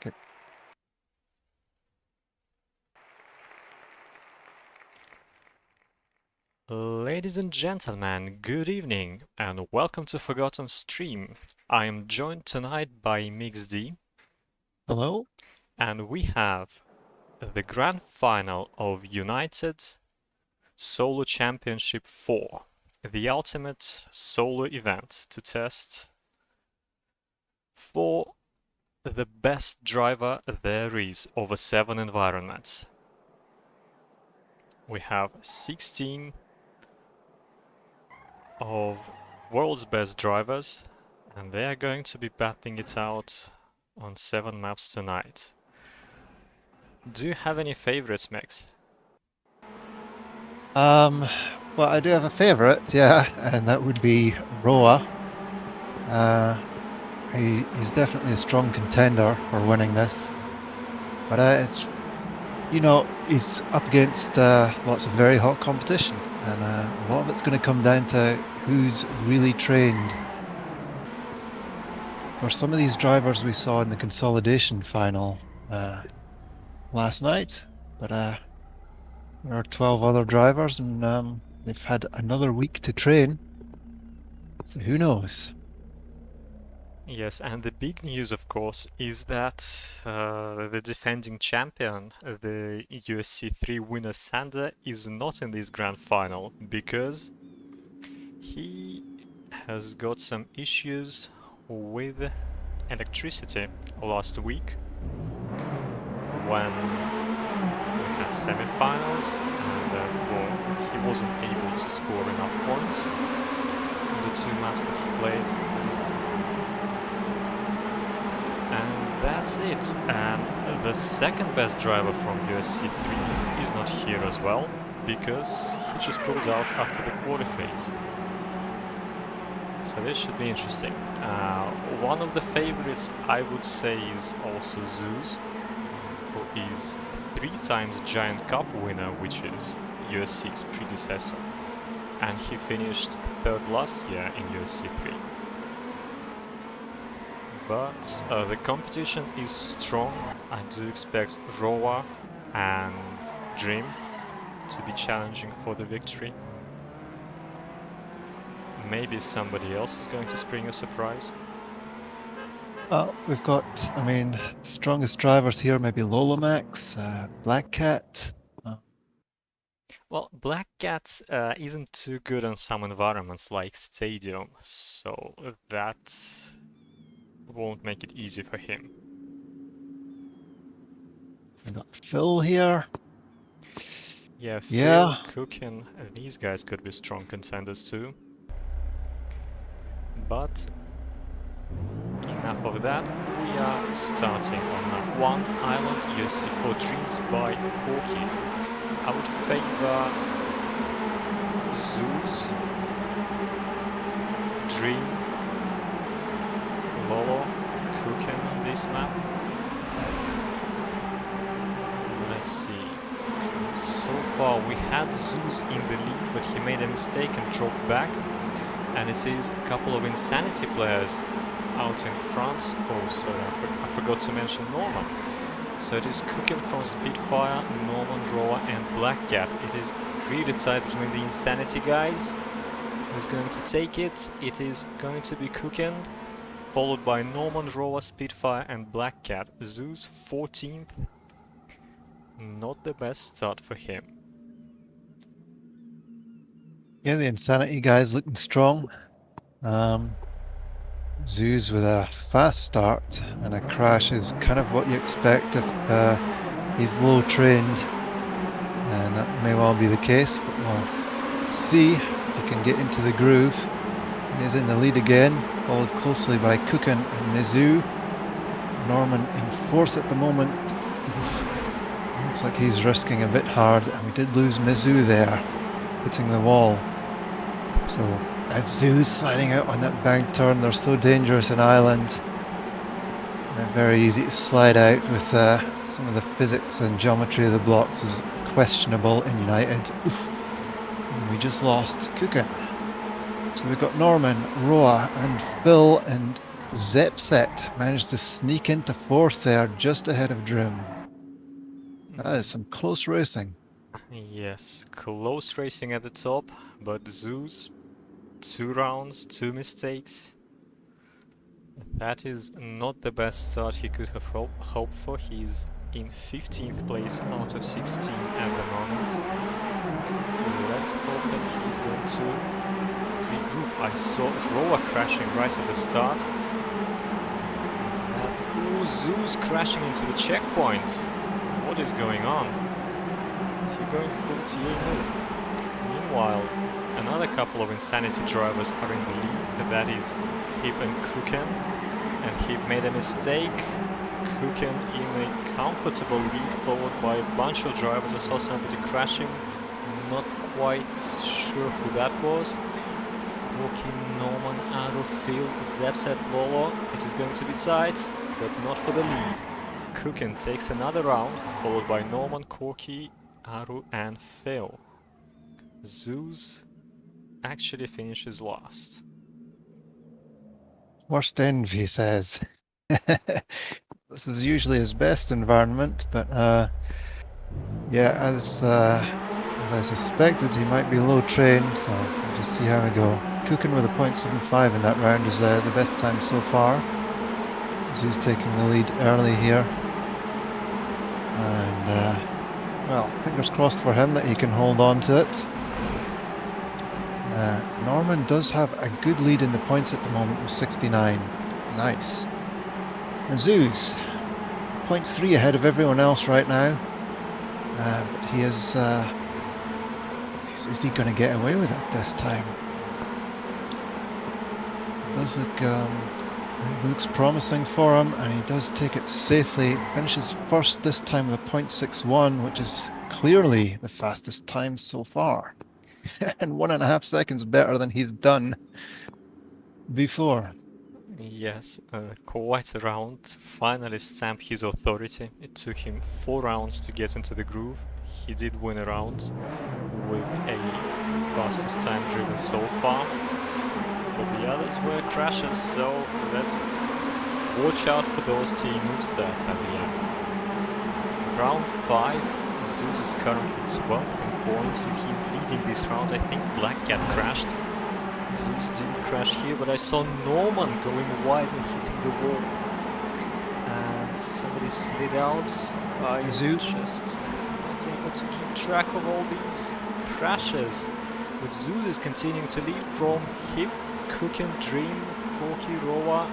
Okay. Ladies and gentlemen, good evening and welcome to Forgotten Stream. I am joined tonight by MixD Hello. and we have the grand final of United Solo Championship 4, the ultimate solo event to test for the best driver there is over 7 environments. We have 16 of world's best drivers, and they are going to be battling it out on 7 maps tonight. Do you have any favorites, Max? Well, I do have a favorite, yeah, and that would be Roa. He's definitely a strong contender for winning this, but he's up against lots of very hot competition, and a lot of it's going to come down to who's really trained. For some of these drivers we saw in the consolidation final last night, but there are 12 other drivers, and they've had another week to train, so who knows? Yes, and the big news, of course, is that the defending champion, the USC 3 winner Sander, is not in this grand final because he has got some issues with electricity last week when we had semi-finals, and therefore he wasn't able to score enough points in the 2 maps that he played. And that's it. And the second best driver from USC 3 is not here as well, because he just pulled out after the quarter phase. So this should be interesting. One of the favorites I would say is also Zeus, who is 3 times Giant Cup winner, which is USC's predecessor. And he finished 3rd last year in USC 3. But the competition is strong. I do expect Roa and Dream to be challenging for the victory. Maybe somebody else is going to spring a surprise. Well, we've got, strongest drivers here, maybe Lolamax, Black Cat. Well, Black Cat isn't too good on some environments like Stadium, so that won't make it easy for him. We've got Phil here. Yeah, Phil, Yeah. Cookin, these guys could be strong contenders too. But enough of that, we are starting on map 1, Island USC4 Dreams by Hawkey. I would favor Zeus, Dream, Lolo, Cookin on this map. Let's see. So far we had Zeus in the lead, but he made a mistake and dropped back. And it is a couple of Insanity players out in front. Oh, sorry, I forgot to mention Norman. So it is Cookin from Spitfire, Norman, Roa and Black Cat. It is really tight between the Insanity guys. Who's going to take it? It is going to be Cookin, followed by Norman, Roa, Spitfire and Black Cat. Zeus 14th. Not the best start for him. Yeah, the Insanity guy's looking strong. Zeus with a fast start, and a crash is kind of what you expect if he's low trained, and that may well be the case, but we'll see if he can get into the groove. He's in the lead again, followed closely by Cookin and Mizzou. Norman in 4th at the moment. Looks like he's risking a bit hard, and we did lose Mizzou there, hitting the wall. So Zeus sliding out on that bank turn. They're so dangerous in Ireland. Very easy to slide out with some of the physics and geometry of the blocks is questionable in United. Oof. And we just lost Cookin. So we've got Norman, Roa and Phil and Zepset managed to sneak into fourth there, just ahead of Drim. That is some close racing. Yes, close racing at the top, but Zeus, 2 rounds, 2 mistakes. That is not the best start he could have hoped for. He's in 15th place out of 16 at the moment. Let's hope that he's going to regroup. I saw Roa crashing right at the start. And Zeus crashing into the checkpoint. What is going on? Is he going full TA mode? Meanwhile, another couple of Insanity drivers are in the lead. That is Hip and Kuken. And Hip made a mistake. Kuken in a comfortable lead, followed by a bunch of drivers. I saw somebody crashing. Not quite sure who that was. Walking Norman, Aro, Phil, Zepset, Lolo. It is going to be tight, but not for the lead. Kuken takes another round, followed by Norman, Corky, Aru and Phil. Zeus actually finishes last. Worst envy, he says. This is usually his best environment, but yeah, as I suspected, he might be low trained, so we'll just see how we go. Kuken with a 0.75 in that round is the best time so far. Zeus taking the lead early here. And well, fingers crossed for him that he can hold on to it. Norman does have a good lead in the points at the moment with 69. Nice. And Zeus, 0.3 ahead of everyone else right now. But he is he going to get away with it this time? It does look, it looks promising for him, and he does take it safely. Finishes first this time with a 0.61, which is clearly the fastest time so far. And 1.5 seconds better than he's done before. Yes, quite a round to finally stamp his authority. It took him 4 rounds to get into the groove. He did win a round with a fastest time driven so far, but the others were crashes, so let's watch out for those team move stats at the end. Round 5. Zeus is currently 12th in points. He's leading this round. I think Black Cat crashed. Zeus didn't crash here, but I saw Norman going wide and hitting the wall. And somebody slid out. I Zeus just not able to keep track of all these crashes. But Zeus is continuing to lead from Hip, Kuken, Dream, Corky, Roa,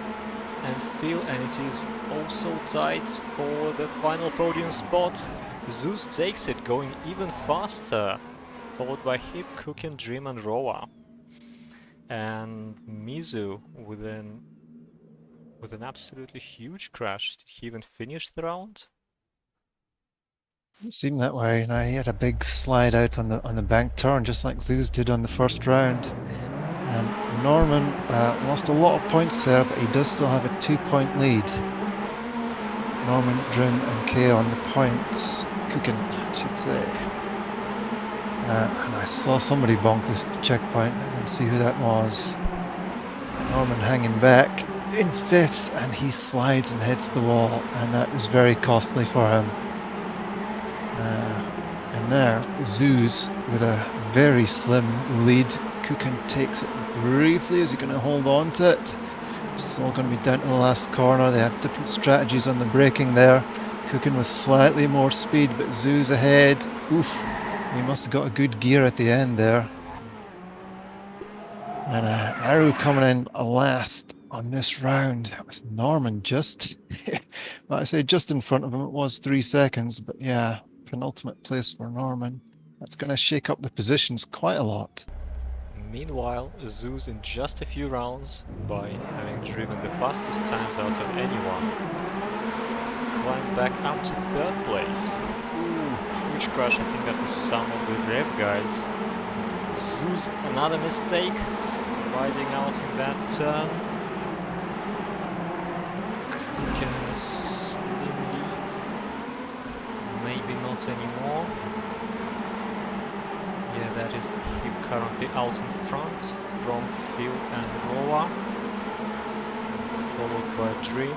and Phil, and it is also tight for the final podium spot. Zeus takes it, going even faster, followed by Hip, Kuken, Dream and Roa. And Mizu with an absolutely huge crash. Did he even finish the round? It seemed that way. Now he had a big slide out on the bank turn, just like Zeus did on the first round. And Norman lost a lot of points there, but he does still have a 2-point lead. Norman, Drim and Kay on the points. Kuken, I should say. And I saw somebody bonk this checkpoint. I didn't see who that was. Norman hanging back in 5th, and he slides and hits the wall, and that is very costly for him. And now Zeus with a very slim lead. Kuken takes it briefly. Is he going to hold on to it? It's all going to be down to the last corner. They have different strategies on the braking there. Kuken with slightly more speed, but Zeus ahead. Oof. He must have got a good gear at the end there. And Aru coming in last on this round with Norman just, well, I say just in front of him. It was 3 seconds, but yeah, penultimate place for Norman. That's going to shake up the positions quite a lot. Meanwhile, Zeus in just a few rounds, by having driven the fastest times out of anyone, climbed back up to 3rd place. Ooh, huge crash. I think that was some of the Rev guys. Zeus, another mistake, sliding out in that turn. Kuken slim lead. Maybe not anymore. Yeah, that is him currently out in front from Phil and Roa. followed by Dream.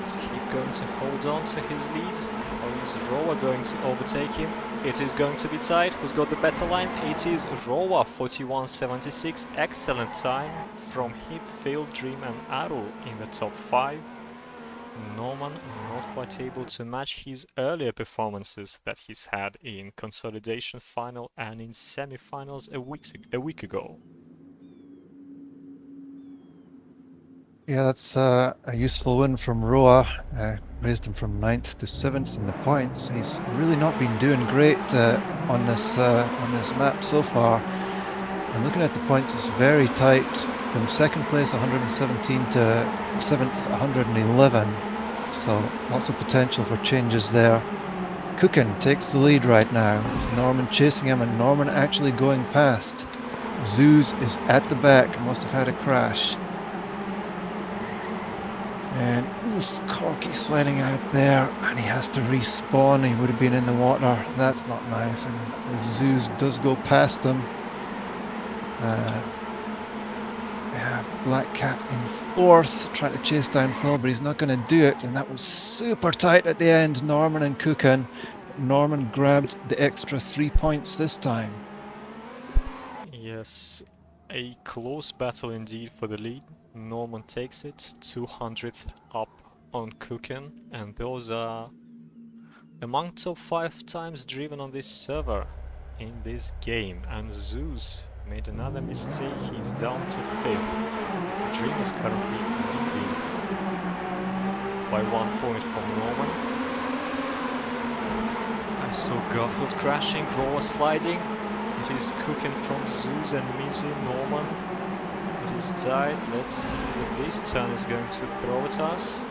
Is he going to hold on to his lead? Or is Roa going to overtake him? It is going to be tight. Who's got the better line? It is Roa, 41.76. Excellent time from Hip, Phil, Dream and Aru in the top 5. Norman not quite able to match his earlier performances that he's had in consolidation final and in semi-finals a week ago. Yeah, that's a useful win from Roa. Raised him from 9th to 7th in the points. He's really not been doing great on this map so far. And looking at the points, it's very tight. From 2nd place, 117 to 7th, 111. So lots of potential for changes there. Cookin takes the lead right now, with Norman chasing him and Norman actually going past. Zeus is at the back, must have had a crash. And Corky sliding out there, and he has to respawn. He would have been in the water. That's not nice. And Zeus does go past him. We have Black Cat in 4th, trying to chase down Phil, but he's not going to do it. And that was super tight at the end, Norman and Cookin. Norman grabbed the extra 3 points this time. Yes, a close battle indeed for the lead. Norman takes it, 200th up on Cookin, and those are among top 5 times driven on this server in this game. And Zeus made another mistake, he's down to 5th. Dream is currently leading by 1 point from Norman. I saw Garfield crashing, Roa sliding. It is Cookin from Zeus and Mizu, Norman. It is tied. Let's see what this turn is going to throw at us.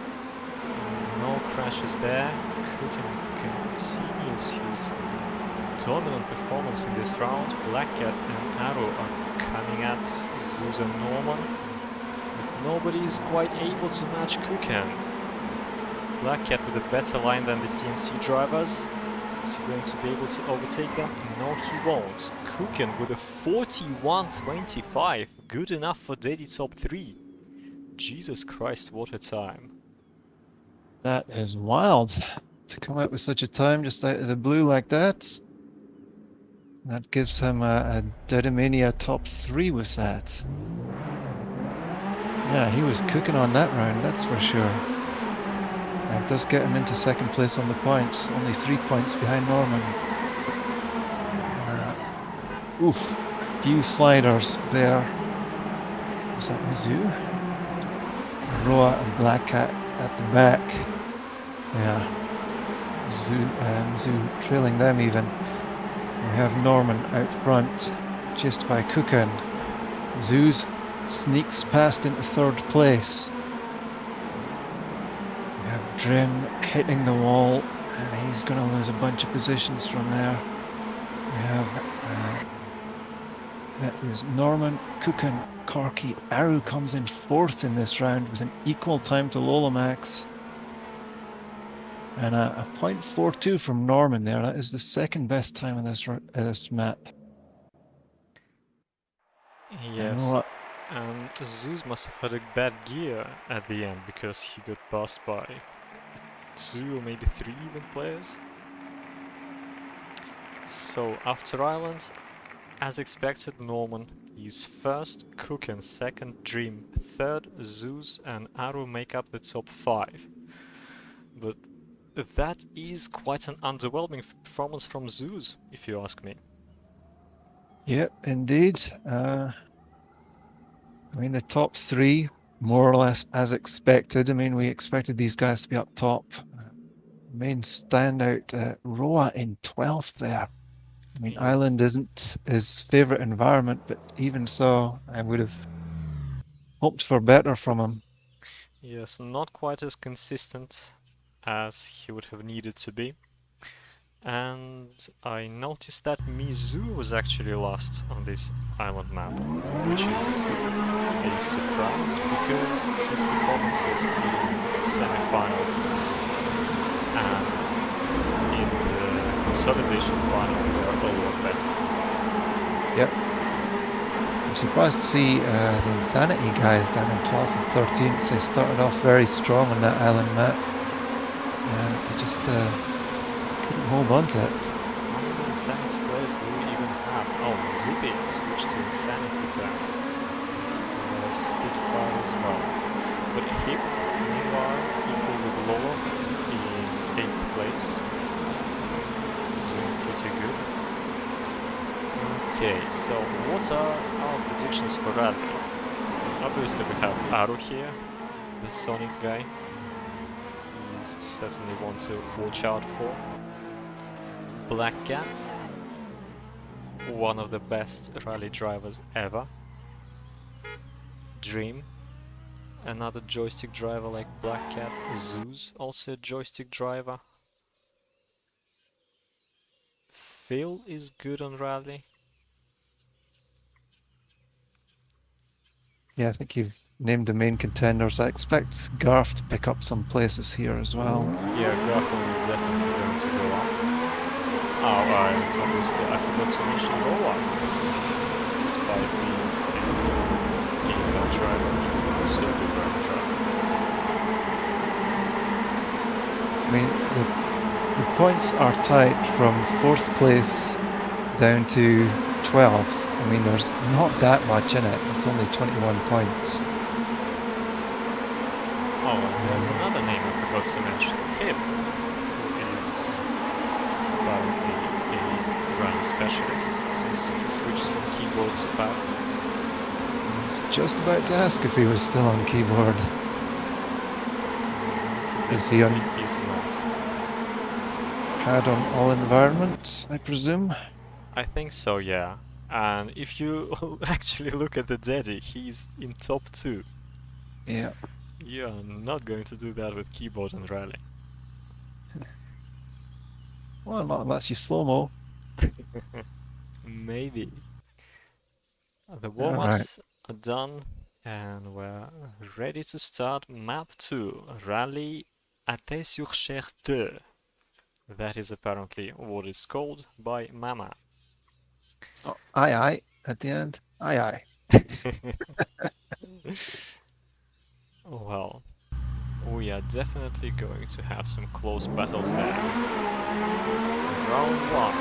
No crashes there. Cookin continues his dominant performance in this round. Black Cat and Arrow are coming at Zeus and Norman, but nobody is quite able to match Cookin. Black Cat with a better line than the CMC drivers. Is he going to be able to overtake them? No, he won't. Cookin with a 41.25. Good enough for Daddy top 3. Jesus Christ, what a time. That is wild to come out with such a time just out of the blue like that. That gives him a Dedimania top 3 with that. Yeah, he was cooking on that round, that's for sure. That does get him into 2nd place on the points, only 3 points behind Norman. Oof, a few sliders there. Was that Mizu? Roa and Black Cat at the back. Yeah, Mizu trailing them even. We have Norman out front, chased by Cookin. Zeus sneaks past into 3rd place. We have Drim hitting the wall, and he's going to lose a bunch of positions from there. We have that is Norman, Cookin, Corky. Aru comes in 4th in this round with an equal time to Lolamax. And a .42 from Norman there. That is the 2nd best time on this map. Yes, and Zeus must have had a bad gear at the end because he got passed by 2 or maybe 3 even players. So after Island, as expected, Norman is 1st, Cookin 2nd, Dream 3rd, Zeus and Aru make up the top 5. But that is quite an underwhelming performance from Zeus, if you ask me. Yep, indeed. I mean, the top 3, more or less as expected. I mean, we expected these guys to be up top. Main standout, Roa in 12th there. I mean, Island isn't his favourite environment, but even so, I would have hoped for better from him. Yes, not quite as consistent as he would have needed to be. And I noticed that Mizu was actually last on this island map, which is a surprise because his performances in semi-finals and in the consolidation final were a lot better. Yep. surprised to see the Insanity guys down in 12th and 13th. They started off very strong on that island map. They just couldn't hold on to it. How many Insanity players do we even have? Oh, Zippy switched to Insanity tag. Spitfire as well. But Hip, meanwhile, equal with Lolo in 8th place. Doing pretty good. Okay, so what are our predictions for rally? Obviously we have Aru here, the Sonic guy. He's certainly one to watch out for. Black Cat, one of the best rally drivers ever. Dream, another joystick driver like Black Cat. Zeus, also a joystick driver. Phil is good on rally. Yeah, I think you've named the main contenders. I expect Garth to pick up some places here as well. Yeah, Garfield is definitely going to go up. Oh, obviously I forgot to mention Roa. Despite being a game driver, he's also a good rally driver. I mean, the points are tight from 4th place down to 12th. I mean, there's not that much in it. It's only 21 points. Oh, and there's another name I forgot to mention. Hip, who is apparently a rally specialist since he switched from keyboard to pad. I was just about to ask if he was still on keyboard. Is he on He's not. pad on all environments, I presume? I think so, yeah. And if you actually look at the Daddy, he's in top 2. Yeah. You're not going to do that with keyboard and rally. Well, not unless you slow-mo. Maybe. The warm-ups are done and we're ready to start map 2, Rally Athée-sur-Cher 2. That is apparently what it's called by Mama. Oh, aye aye at the end. Aye aye. Well, we are definitely going to have some close battles there. Round 1.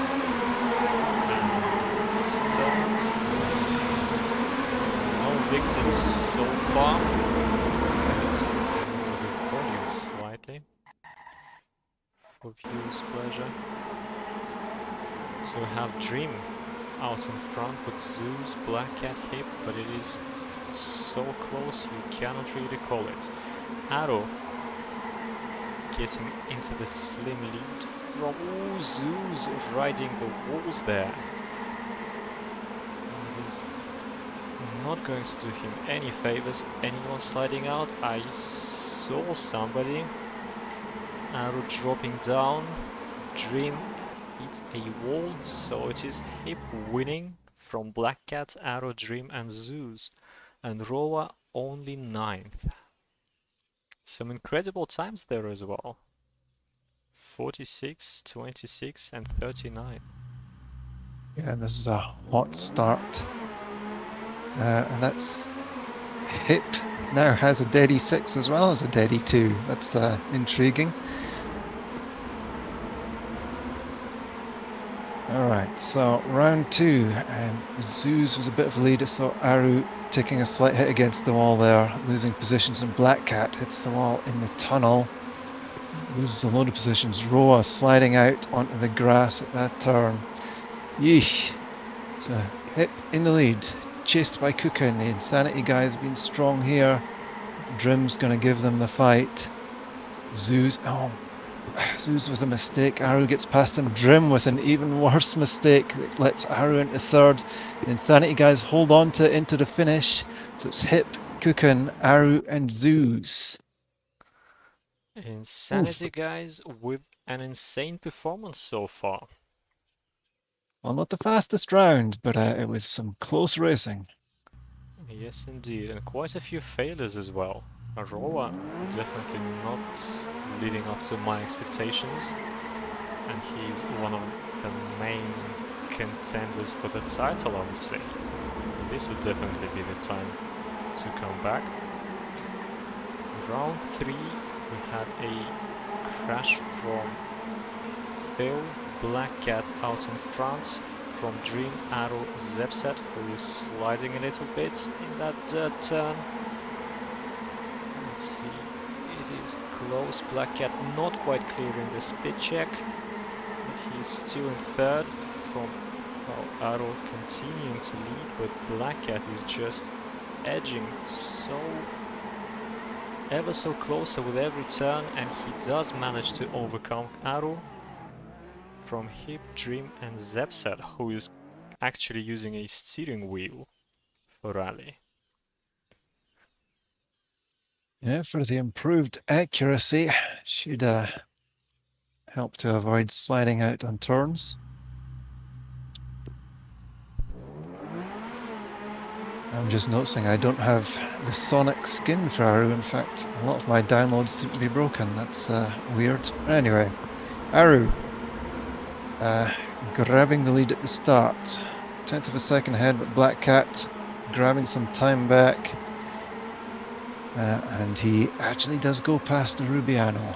And start. No victims so far. Let's move the volume slightly for viewers' pleasure. So we have Dream out in front with Zeus, Black Cat, Hip, but it is so close you cannot really call it. Arrow getting into the slim lead from Zeus riding the walls there. It is not going to do him any favors. Anyone sliding out? I saw somebody. Arrow dropping down. Dream hits a wall, so it is Hip winning from Black Cat, Arrow, Dream and Zeus. And Roa only 9th. Some incredible times there as well. 46, 26 and 39. Yeah, this is a hot start. And that's Hip now has a Daddy 6 as well as a Daddy 2. That's intriguing. Alright, so round 2. Zeus was a bit of a lead. I saw Aru taking a slight hit against the wall there, losing positions, and Black Cat hits the wall in the tunnel. Loses a load of positions. Roa sliding out onto the grass at that turn. Yeesh. So Hip in the lead, chased by Kukin. The Insanity guys been strong here. Drim's going to give them the fight. Zeus, Zeus with a mistake. Aru gets past him. Drim with an even worse mistake that lets Aru into 3rd. The Insanity guys hold on to into the finish. So it's Hip, Kukin, Aru and Zeus. Insanity guys with an insane performance so far. Well, not the fastest round, but it was some close racing. Yes, indeed, and quite a few failures as well. Roa definitely not living up to my expectations, and he's one of the main contenders for the title, I would say. this would definitely be the time to come back. Round 3, we had a crash from Phil, Black Cat out in front, from Dream, Arrow, Zepset, who is sliding a little bit in that dirt turn. Let's see, it is close. Black Cat not quite clearing the speed check, but he's still in third. From Arrow continuing to lead, but Black Cat is just edging ever so closer with every turn, and he does manage to overcome Arrow from Hip, Dream and Zepset, who is actually using a steering wheel for rally. Yeah, for the improved accuracy, should help to avoid sliding out on turns. I'm just noticing I don't have the Sonic skin for Aru. In fact, a lot of my downloads seem to be broken. That's weird. Anyway, Aru grabbing the lead at the start. 10th of a second ahead, but Black Cat grabbing some time back. And he actually does go past the Rubiano.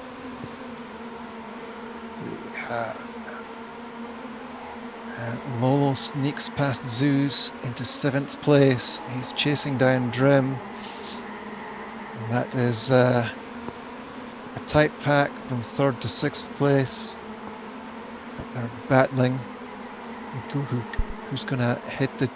Lolo sneaks past Zeus into 7th place. He's chasing down Drim. And that is a tight pack from 3rd to 6th place. They're battling. Who's going to hit the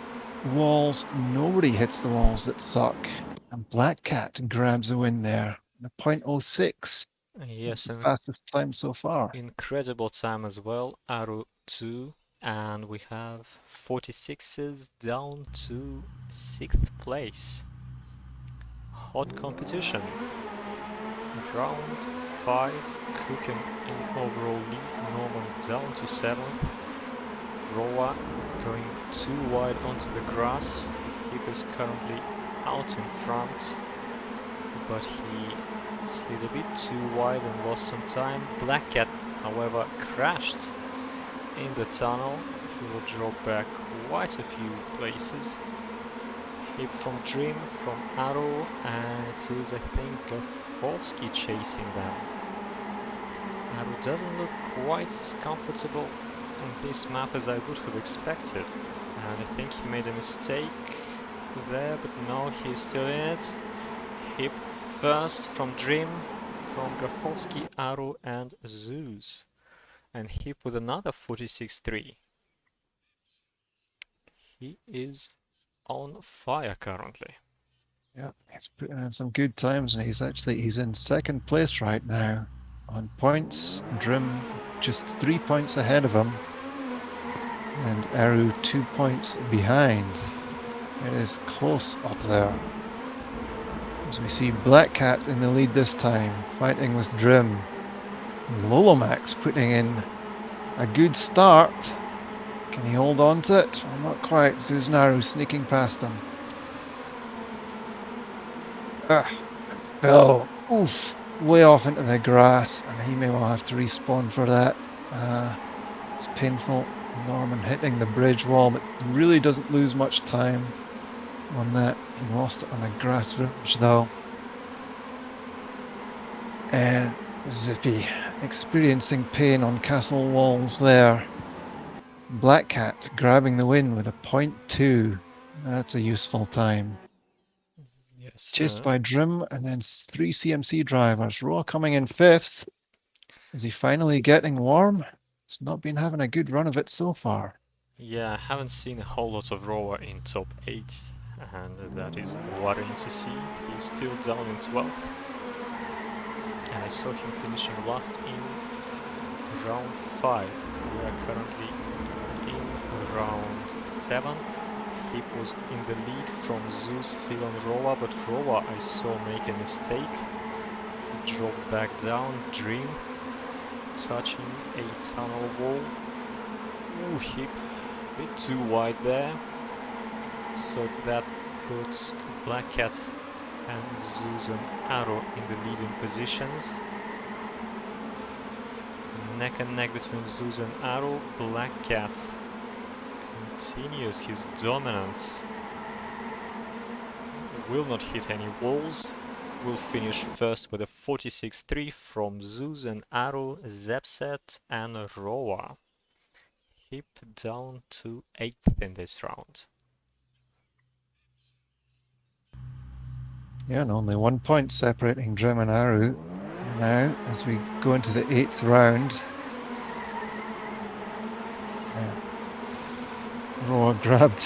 walls? Nobody hits the walls that suck. And Black Cat grabs a win there. A .06. Yes, the fastest time so far. Incredible time as well. Aru 2. And we have 46s down to 6th place. Hot competition. Round 5, Cooking in overall lead, Norman down to 7th. Roa going too wide onto the grass. He is currently out in front, but he slid a bit too wide and lost some time. Black Cat, however, crashed in the tunnel. He will drop back quite a few places. Hip from Dream, from Arrow, and it is, I think, Gafovsky chasing them. Arrow doesn't look quite as comfortable on this map as I would have expected, and I think he made a mistake there, but no, he's still in it. Hip first from Dream, from Gafovsky, Arrow, and Zeus. And Hip with another 46.3. He is on fire currently. Yeah, he's putting in some good times, and he's in 2nd place right now on points. Drim just 3 points ahead of him, and Aru 2 points behind. It is close up there. As we see Black Cat in the lead this time, fighting with Drim. Lolomax putting in a good start. Can he hold on to it? Well, not quite. Zuznaru sneaking past him. Phil, oof, way off into the grass, and he may well have to respawn for that. It's painful. Norman hitting the bridge wall, but really doesn't lose much time on that. He lost it on a grass ridge though. And Zippy experiencing pain on castle walls there. Black Cat grabbing the win with a .2. That's a useful time. Yes. Chased by Drim and then 3 CMC drivers. Roa coming in 5th. Is he finally getting warm? It's not been having a good run of it so far. Yeah, I haven't seen a whole lot of Roa in top 8, and that is worrying to see. He's still down in 12th. And I saw him finishing last in round 5. We are currently in round 7. He was in the lead from Zeus, Phil and Roa, but Roa I saw make a mistake. He dropped back down, Dream touching a tunnel wall. Ooh, Hip a bit too wide there. So that puts Black Cat and Zeus and Arrow in the leading positions. Neck and neck between Zeus and Arrow. Black Cat continues his dominance will not hit any walls. Will finish first with a 46-3 from Zeus and Arrow, Zepset and Roa. Hip down to 8th in this round. Yeah, and only 1 point separating Drim and Aru now as we go into the 8th round. Roa grabbed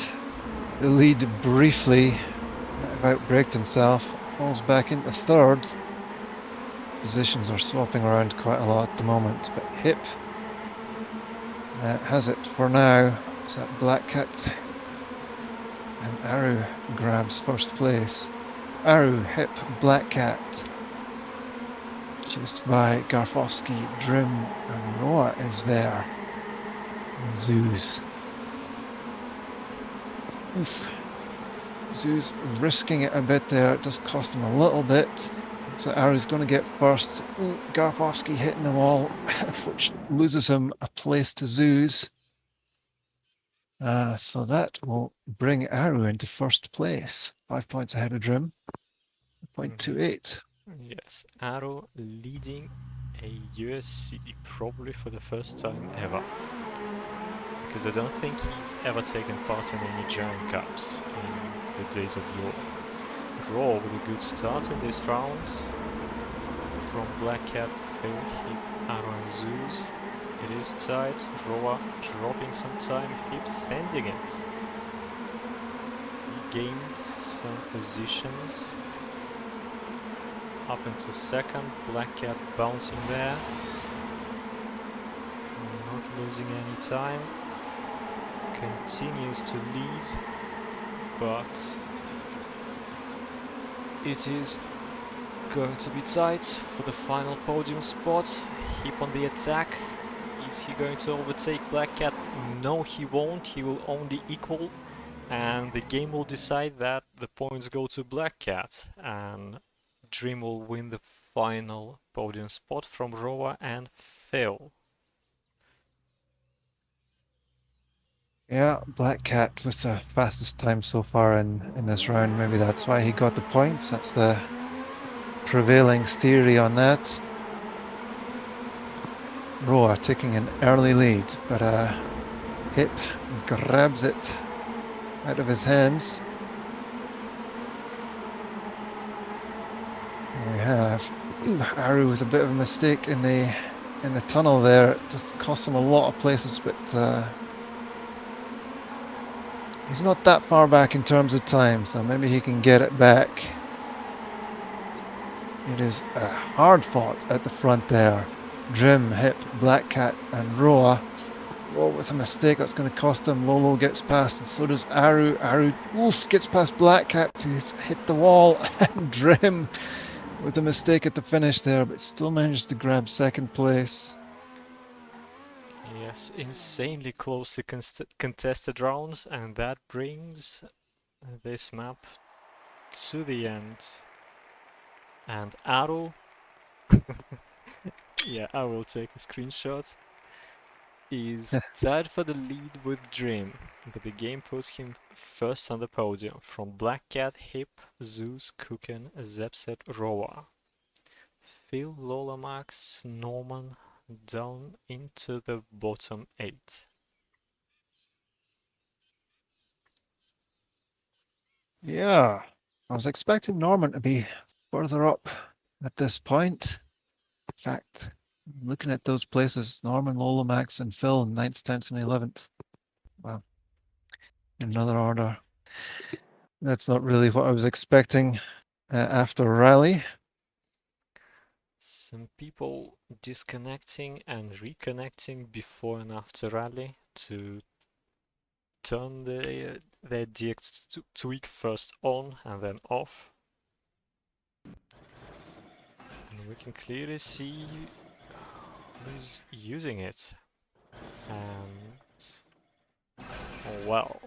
the lead briefly, might have outbraked himself, falls back into 3rd. Positions are swapping around quite a lot at the moment, but Hip has it for now. Is that Black Cat? And Aru grabs 1st place. Aru, Hip, Black Cat. Chased by Garfowski, Drim, and Roa is there. And Zeus. Oof. Zeus risking it a bit there. It does cost him a little bit. So Aru's going to get first. Ooh, Garfowski hitting the wall, which loses him a place to Zeus. So that will bring Aru into 1st place. 5 points ahead of Drim. 0.28. Yes, Arrow leading a USC probably for the first time ever. Because I don't think he's ever taken part in any Giant Cups in the days of yore. Raw with a good start in this round. From Black Cat, Phil, Hip, Arrow and Zeus. It is tight. Roa dropping some time. Hip sending it. He gained some positions. Up into 2nd. Black Cat bouncing there. Not losing any time. Continues to lead. But it is going to be tight for the final podium spot. Hip on the attack. Is he going to overtake Black Cat? No, he won't. He will only equal. And the game will decide that the points go to Black Cat. And Dream will win the final podium spot from Roa and Phil. Yeah, Black Cat with the fastest time so far in this round. Maybe that's why he got the points. That's the prevailing theory on that. Roa taking an early lead, but Hip grabs it out of his hands. And we have Aru with a bit of a mistake in the tunnel there. It just cost him a lot of places, but he's not that far back in terms of time, so maybe he can get it back. It is hard fought at the front there. Drim, Hip, Black Cat, and Roa. Roa with a mistake that's going to cost him. Lolo gets past, and so does Aru. Aru gets past Black Cat. He's hit the wall, and Drim with a mistake at the finish there, but still managed to grab 2nd place. Yes, insanely closely contested rounds, and that brings this map to the end. And Arrow, yeah, I will take a screenshot, is tied for the lead with Dream, but the game puts him first on the podium from Black Cat, Hip, Zeus, Kuken, Zepset, Roa. Phil, Lola Max, Norman down into the bottom 8. Yeah, I was expecting Norman to be further up at this point. In fact, looking at those places, Norman, Lola, Max, and Phil, 9th, 10th, and 11th. Well, in another order. That's not really what I was expecting after Rally. Some people disconnecting and reconnecting before and after rally to turn their DX tweak first on and then off. And we can clearly see who's using it. And well,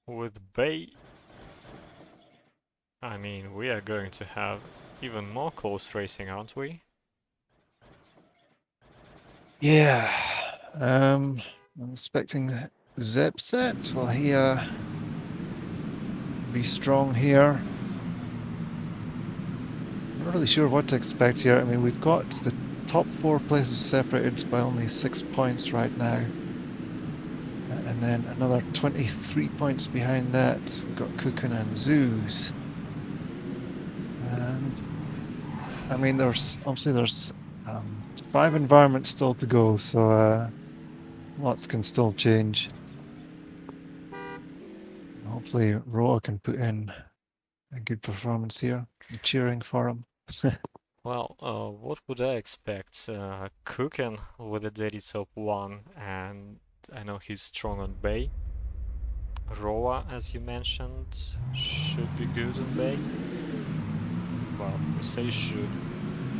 with Bay, I mean, we are going to have even more close racing, aren't we? Yeah. I'm expecting Zepset. Well, he be strong here. I'm not really sure what to expect here. I mean, we've got the top 4 places separated by only 6 points right now. And then another 23 points behind that, we've got Kuken and Zoos. And I mean, there's 5 environments still to go, so lots can still change. Hopefully, Roa can put in a good performance here. I'm cheering for him. Well, what would I expect? Cooking with a Daddy Top 1, and I know he's strong on Bay. Roa, as you mentioned, should be good on Bay. Well, we say should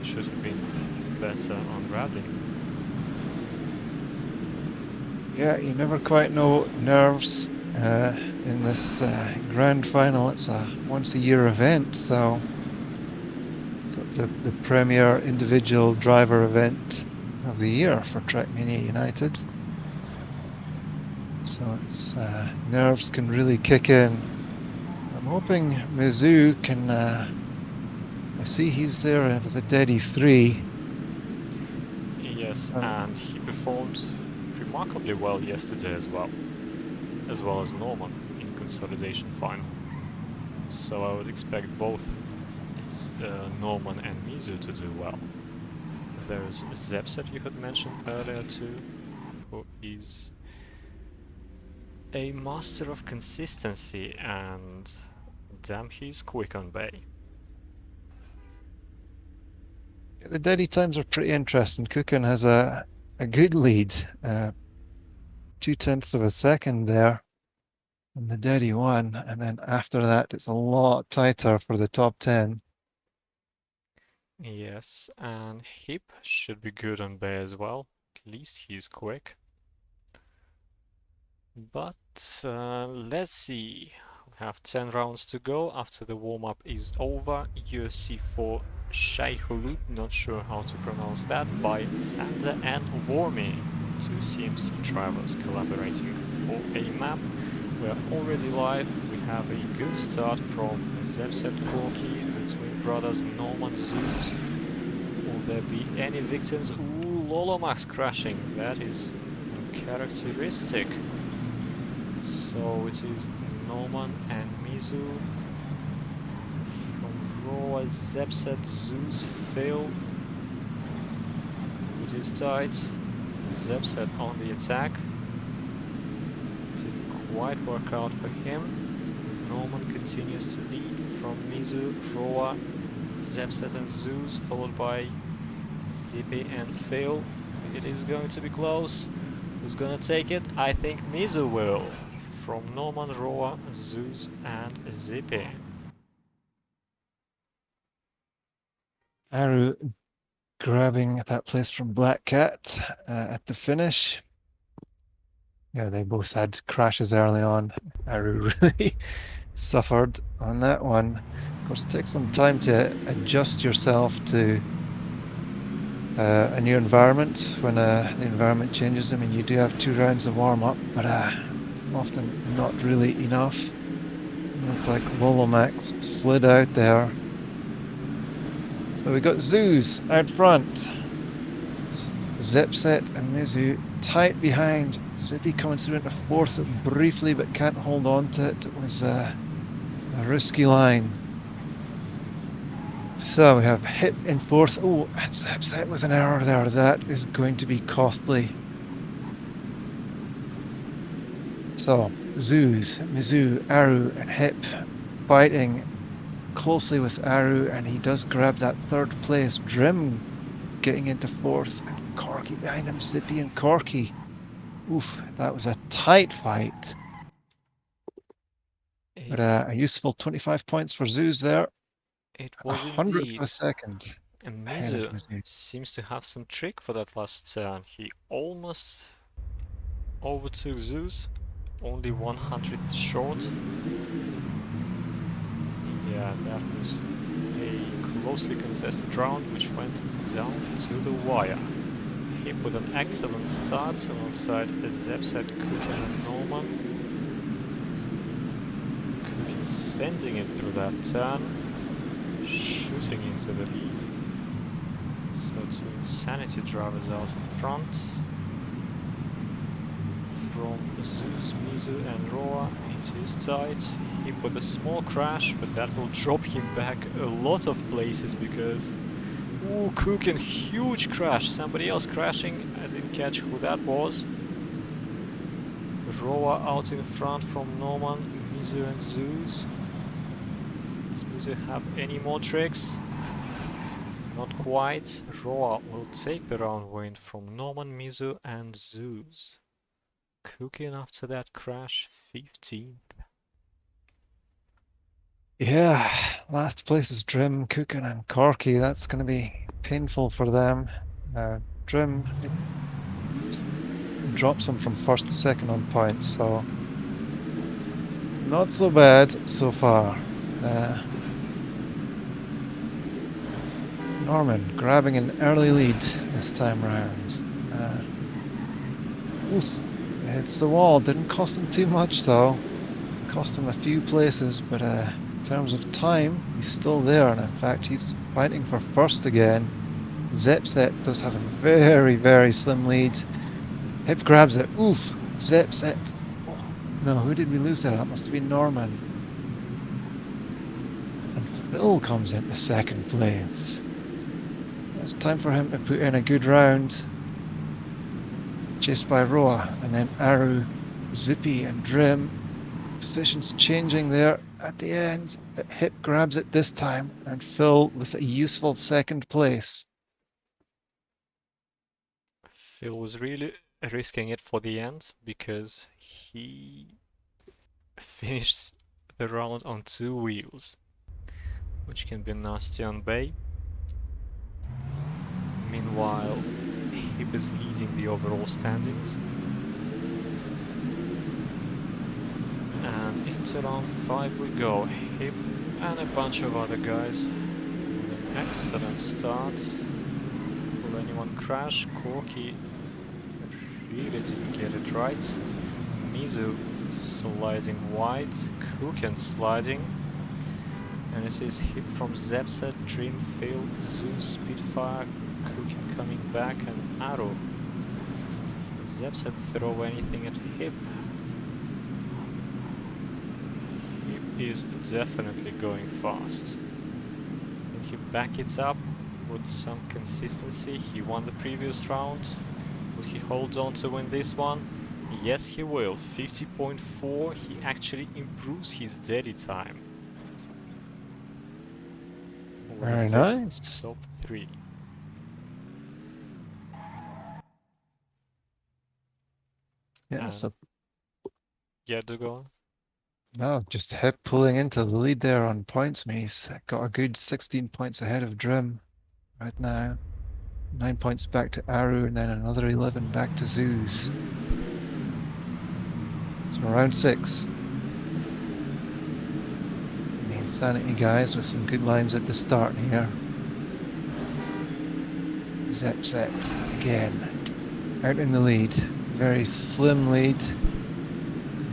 have been better on Grappling. Yeah, you never quite know nerves in this grand final. It's a once-a-year event, so the premier individual driver event of the year for Trackmania United. So it's nerves can really kick in. I'm hoping Mizzou can. I see he's there with a Daddy 3. Yes, and he performed remarkably well yesterday as well as Norman in consolidation final. So I would expect both Norman and Mizu to do well. There's Zepset you had mentioned earlier too, who is a master of consistency, and damn, he's quick on Bay. The Daddy times are pretty interesting. Kukin has a good lead, 0.2 of a second there in the Daddy 1, and then after that it's a lot tighter for the top 10. Yes, and Hip should be good on Bay as well. At least he's quick. But let's see. We have 10 rounds to go after the warm-up is over. UFC 4 Shaihulut, not sure how to pronounce that, by Sander and Wormy. 2 CMC drivers collaborating for a map. We are already live. We have a good start from Zepset Corky, the twin brothers Norman Zeus. Will there be any victims? Ooh, Lolomax crashing. That is uncharacteristic. So it is Norman and Mizu. From Roa, Zepset, Zeus, Phil. It is tight. Zepset on the attack. Didn't quite work out for him. Norman continues to lead from Mizu, Roa, Zepset and Zeus, followed by Zippy and Phil. It is going to be close. Who's gonna take it? I think Mizu will. From Norman, Roa, Zeus and Zippy. Aru grabbing that place from Black Cat at the finish. Yeah, they both had crashes early on. Aru really suffered on that one. Of course, it takes some time to adjust yourself to a new environment when the environment changes. I mean, you do have 2 rounds of warm-up, but it's often not really enough. It looks like Lolomax slid out there. So we got Zoos out front. Zepset and Mizu tight behind. Zippy coming through into 4th briefly, but can't hold on to it. It was a risky line. So we have Hip in 4th. Oh, and Zepset with an error there. That is going to be costly. So Zoos, Mizu, Aru, and Hip fighting closely with Aru, and he does grab that 3rd place. Drim getting into 4th, and Corky behind him. Zippy and Corky. Oof, that was a tight fight. But a useful 25 points for Zeus there. It was 100th indeed. of a second. And ahead of Mizu seems to have some trick for that last turn. He almost overtook Zeus, only 100 short. Yeah, that was a closely contested round which went down to the wire. Hip with an excellent start alongside Zepset, Kukin and Norman. Kukin sending it through that turn, shooting into the lead. So two Insanity drivers out in front. From Zeus, Mizu and Roa into his tight. He put a small crash, but that will drop him back a lot of places because... Ooh, Kukin, huge crash. Somebody else crashing. I didn't catch who that was. Roa out in front from Norman, Mizu and Zeus. Does Mizu have any more tricks? Not quite. Roa will take the round win from Norman, Mizu and Zeus. Kukin after that crash, 15th. Yeah, last place is Drim, Kukin, and Corky. That's going to be painful for them. Drim drops him from first to second on points, so not so bad so far. Norman grabbing an early lead this time round. Oof, hits the wall. Didn't cost him too much though. Cost him a few places, but in terms of time, he's still there, and in fact, he's fighting for first again. Zepset does have a very, very slim lead. Hip grabs it. Oof! Zepset. Oh, no, who did we lose there? That must have been Norman. And Phil comes into second place. It's time for him to put in a good round. Chased by Roa, and then Aru, Zippy, and Drim. Positions changing there at the end. Hip grabs it this time, and Phil with a useful second place. Phil was really risking it for the end because he finished the round on 2 wheels, which can be nasty on Bay. Meanwhile, Hip is leading the overall standings. And into round 5 we go. Hip and a bunch of other guys with an excellent start. Will anyone crash? Corky really didn't get it right. Mizu sliding wide. Kukin sliding. And it is Hip from Zepset, Dream, Phil, Zeus, Spitfire, Kukin coming back, and Arrow. Zepset throw anything at Hip. Hip is definitely going fast. Can he back it up with some consistency? He won the previous round. Would he hold on to win this one? Yes, he will. 50.4. He actually improves his daddy time. Very nice. Top 3. Yeah, so Yeah, do go on. no, just Hip pulling into the lead there on points. He's got a good 16 points ahead of Drim right now. 9 points back to Aru, and then another 11 back to Zeus. So round 6. The Insanity guys with some good lines at the start here. Zepset again, out in the lead. Very slim lead.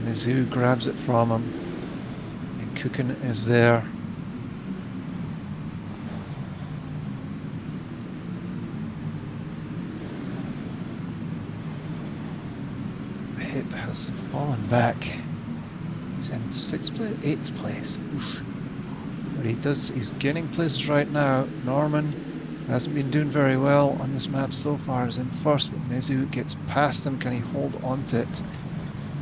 Mizu grabs it from him. And Kukin is there. Hip has fallen back. He's in 6th place, 8th place. Oof. But he's gaining places right now. Norman hasn't been doing very well on this map so far. Is in first, but Mizu gets past him. Can he hold on to it?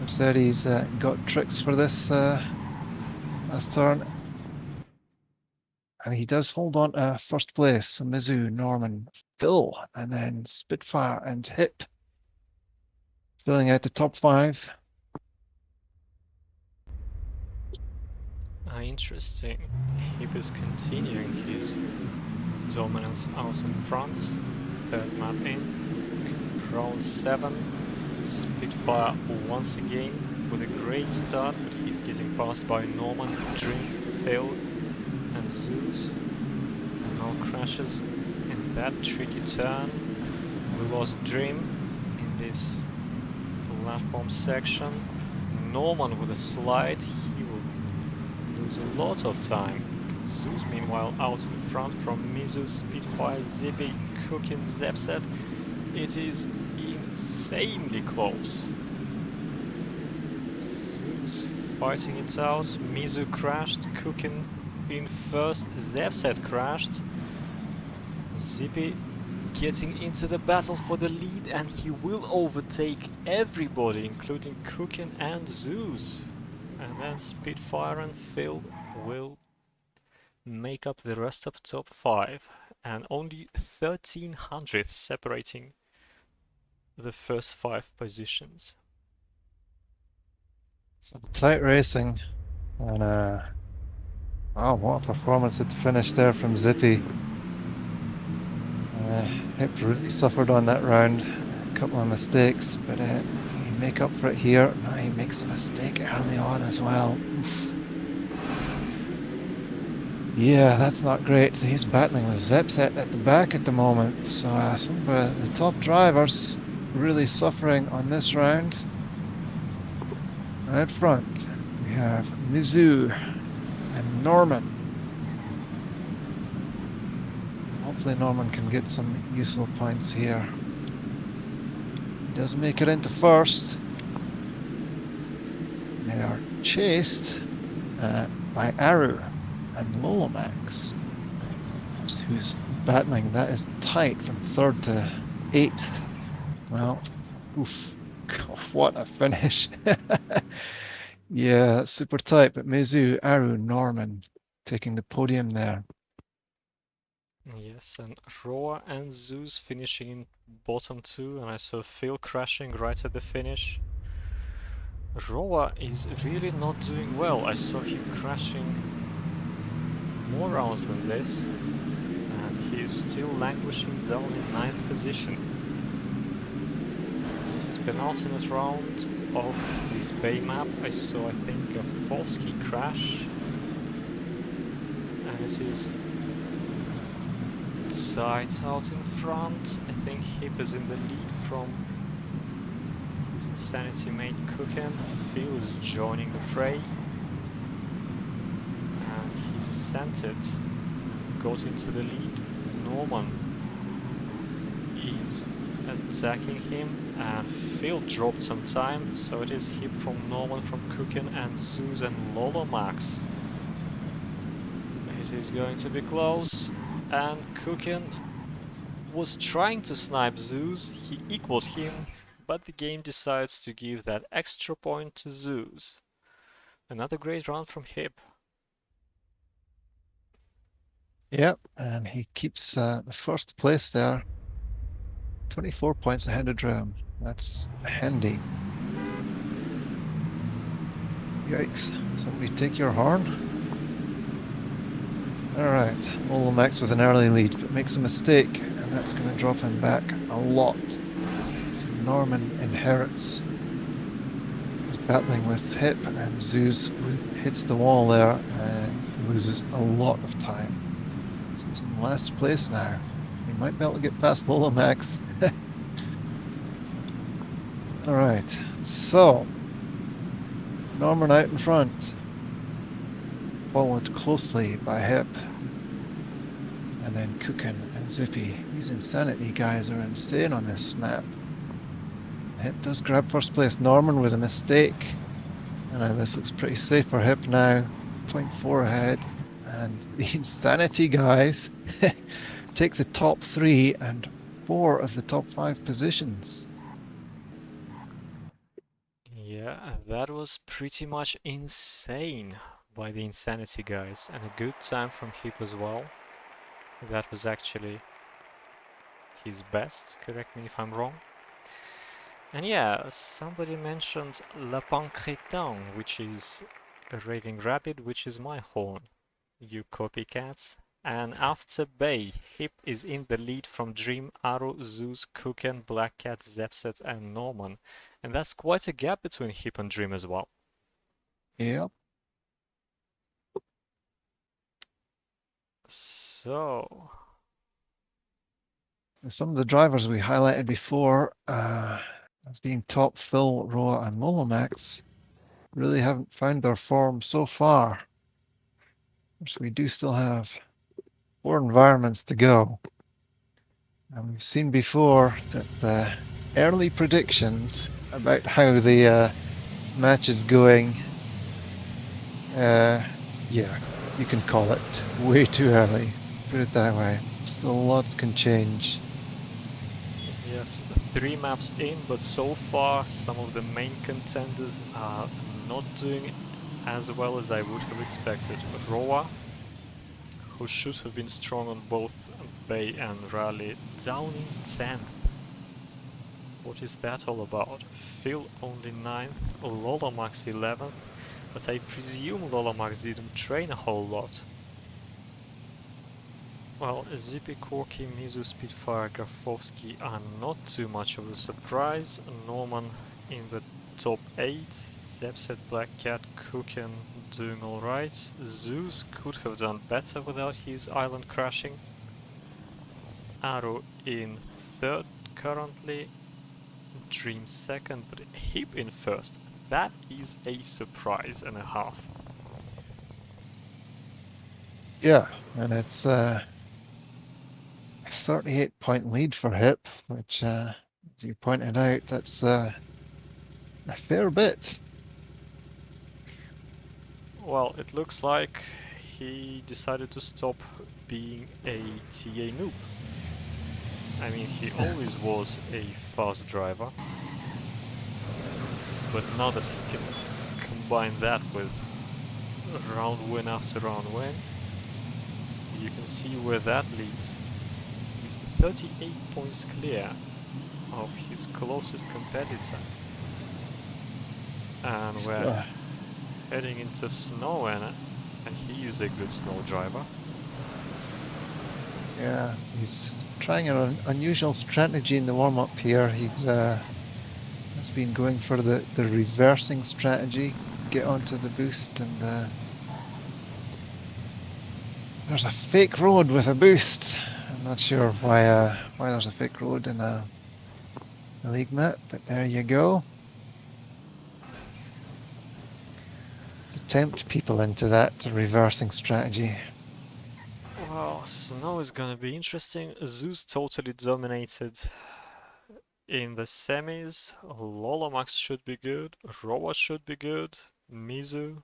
I've said he's got tricks for this last turn. And he does hold on to first place. So Mizu, Norman, Phil, and then Spitfire and Hip filling out the top 5. Interesting. Hip is continuing his dominance out in front. Third map in. Round 7. Spitfire once again with a great start, but he's getting passed by Norman, Dream, Phil, and Zeus. And now crashes in that tricky turn. We lost Dream in this platform section. Norman with a slide. He will lose a lot of time. Zeus, meanwhile, out in front from Mizu, Spitfire, Zippy, Cookin, Zepset. It is insanely close. Zeus fighting it out. Mizu crashed. Cookin in first. Zepset crashed. Zippy getting into the battle for the lead, and he will overtake everybody, including Cookin and Zeus. And then Spitfire and Phil will make up the rest of top 5, and only 13 hundredths separating the first 5 positions. Some tight racing, and oh, what a performance at the finish there from Zippy. Hip really suffered on that round, a couple of mistakes, but he make up for it here. Now he makes a mistake early on as well. Oof. Yeah, that's not great. So he's battling with Zepset at the back at the moment. So some of the top drivers really suffering on this round. Out front, we have Mizu and Norman. Hopefully Norman can get some useful points here. He does make it into first. They are chased by Aru and Lolomax, who's battling. That is tight from 3rd to 8th. Well, oof, what a finish. Yeah, super tight, but Mizu, Aru, Norman taking the podium there. Yes, and Roa and Zeus finishing in bottom 2, and I saw Phil crashing right at the finish. Roa is really not doing well. I saw him crashing more rounds than this, and he is still languishing down in 9th position. This is penultimate round of this Bay map. I saw, I think, a false key crash, and it is sides out in front. I think Hip is in the lead from his Insanity mate Cookin. Phil is joining the fray, and he sent it, got into the lead. Norman is attacking him, and Phil dropped some time, so it is Hip from Norman, from Cookin, and Zeus and Lolomax. It is going to be close, and Cookin was trying to snipe Zeus. He equaled him, but the game decides to give that extra point to Zeus. Another great round from Hip. Yep, and he keeps the first place there. 24 points ahead of Drum. That's handy. Yikes. Somebody take your horn. Alright, Lolomax with an early lead, but makes a mistake, and that's going to drop him back a lot. So Norman inherits. He's battling with Hip, and Zeus hits the wall there and loses a lot of time. So he's in last place now. He might be able to get past Lolomax. Alright, so Norman out in front, followed closely by Hip, and then Cookin and Zippy. These Insanity guys are insane on this map. Hip does grab first place. Norman with a mistake, and this looks pretty safe for Hip now. 0.4 ahead, and the Insanity guys take the top 3 and 4 of the top 5 positions. Yeah, that was pretty much insane by the Insanity guys, and a good time from Hip as well. That was actually his best, correct me if I'm wrong. And yeah, somebody mentioned Lapin Crétin, which is a raving rabbit, which is my horn, you copycats. And after Bay, Hip is in the lead from Dream, Arrow, Zeus, Cookin, Black Cat, Zepset, and Norman. And that's quite a gap between Hip and Dream as well. Yep. So, some of the drivers we highlighted before as being top, Phil, Roa, and Lolomax really haven't found their form so far. which we do still have 4 environments to go. And we've seen before that early predictions about how the match is going, yeah, you can call it way too early. Put it that way. Still lots can change. Yes, 3 maps in, but so far some of the main contenders are not doing as well as I would have expected. Roa, who should have been strong on both Bay and Rally, down in 10th. What is that all about? Phil only 9th, Lolamax 11th, but I presume Lolamax didn't train a whole lot. Well, Zippy, Corky, Mizu, Spitfire, Grafowski are not too much of a surprise. Norman in the top 8, Zepset, Black Cat, Kuken doing alright. Zeus could have done better without his island crashing. Arrow in 3rd currently, Dream 2nd, but Hip in 1st. That is a surprise and a half. Yeah, and it's 38-point lead for Hip, which, as you pointed out, that's a fair bit. Well, it looks like he decided to stop being a TA noob. I mean, he always was a fast driver, but now that he can combine that with round win after round win, you can see where that leads. He's 38 points clear of his closest competitor. And we're heading into snow, and he is a good snow driver. Yeah, he's trying an unusual strategy in the warm-up here. He's has been going for the reversing strategy, get onto the boost, and there's a fake road with a boost. I'm not sure why there's a fake road in a league map, but there you go. To tempt people into that reversing strategy. Well, snow is gonna be interesting. Zeus totally dominated in the semis. Lolamax should be good. Roa should be good. Mizu,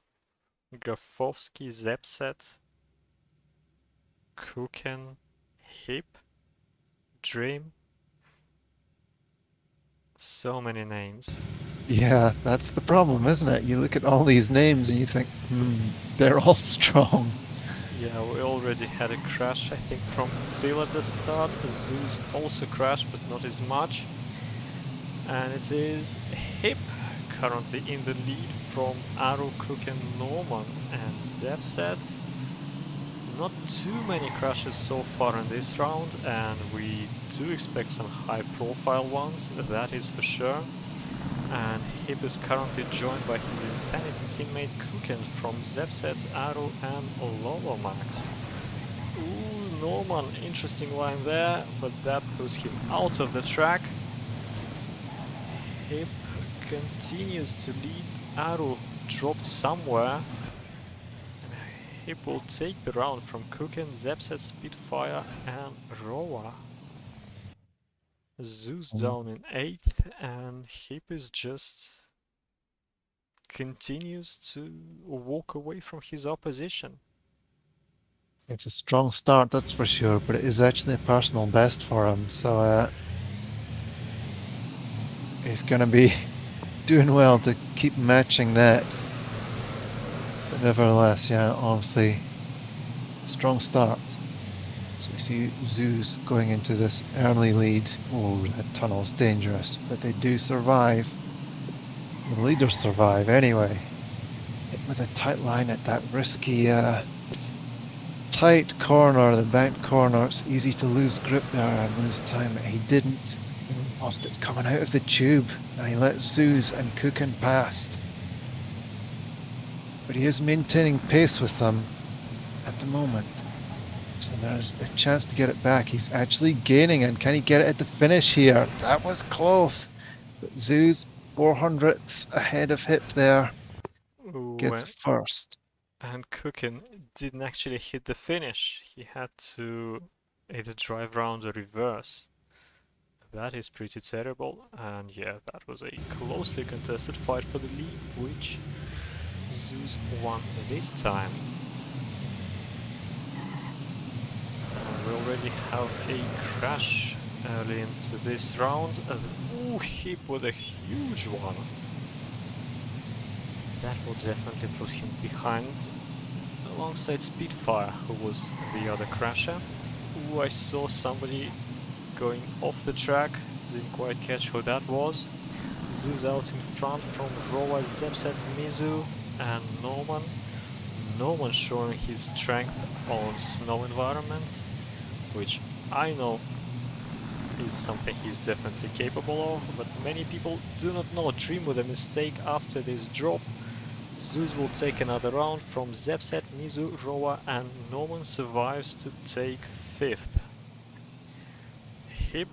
Grafowski, Zepset, Kuken, Hip, Dream. So many names. Yeah, that's the problem, isn't it? You look at all these names and you think, they're all strong. Yeah, we already had a crash, I think, from Phil at the start. Zeus also crashed, but not as much. And it is Hip currently in the lead from Arrow, Cook and Norman. And Zepset, not too many crashes so far in this round, and we do expect some high profile ones, that is for sure. And Hip is currently joined by his Insanity teammate Kuken from Zepset, Arrow and Lolomax. Ooh, Norman, interesting line there, but that puts him out of the track. Hip continues to lead. Arrow dropped somewhere. Hip will take the round from Kuken, Zepset, Spitfire and Roa. Zeus down in 8th, and Hip is just continues to walk away from his opposition. It's a strong start, that's for sure, but it is actually a personal best for him, so he's going to be doing well to keep matching that. But nevertheless, yeah, obviously, strong start. So we see Zeus going into this early lead. Oh, that tunnel's dangerous, but they do survive. The leaders survive anyway. Hit with a tight line at that risky, tight corner, the banked corner. It's easy to lose grip there and lose time, but he didn't. He lost it coming out of the tube, and he let Zeus and Kuken past. But he is maintaining pace with them at the moment. So there's a chance to get it back. He's actually gaining, and can he get it at the finish here? That was close. But Zeus, 400ths ahead of Hip there, Ooh, gets first. And Cookin didn't actually hit the finish. He had to either drive round or reverse. That is pretty terrible. And yeah, that was a closely contested fight for the lead, which Zeus won this time. We already have a crash early into this round. Ooh, hip with a huge one. That will definitely put him behind, alongside Spitfire, who was the other crasher. Ooh, I saw somebody going off the track, didn't quite catch who that was. Zeus out in front from Roa, Zepset, Mizu and Norman. Norman showing his strength on snow environments, which I know is something he's definitely capable of, but many people do not know. Dream with a mistake after this drop. Zeus will take another round from Zepset, Mizu, Roa and Norman survives to take 5th. Hip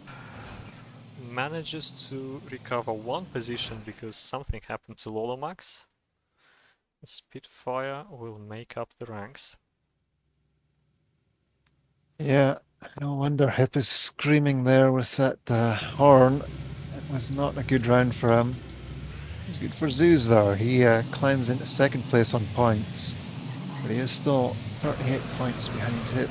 manages to recover 1 position because something happened to Lolomax. Spitfire will make up the ranks. Yeah, no wonder Hip is screaming there with that horn. It was not a good round for him. It was good for Zeus though. He climbs into 2nd place on points, but he is still 38 points behind Hip.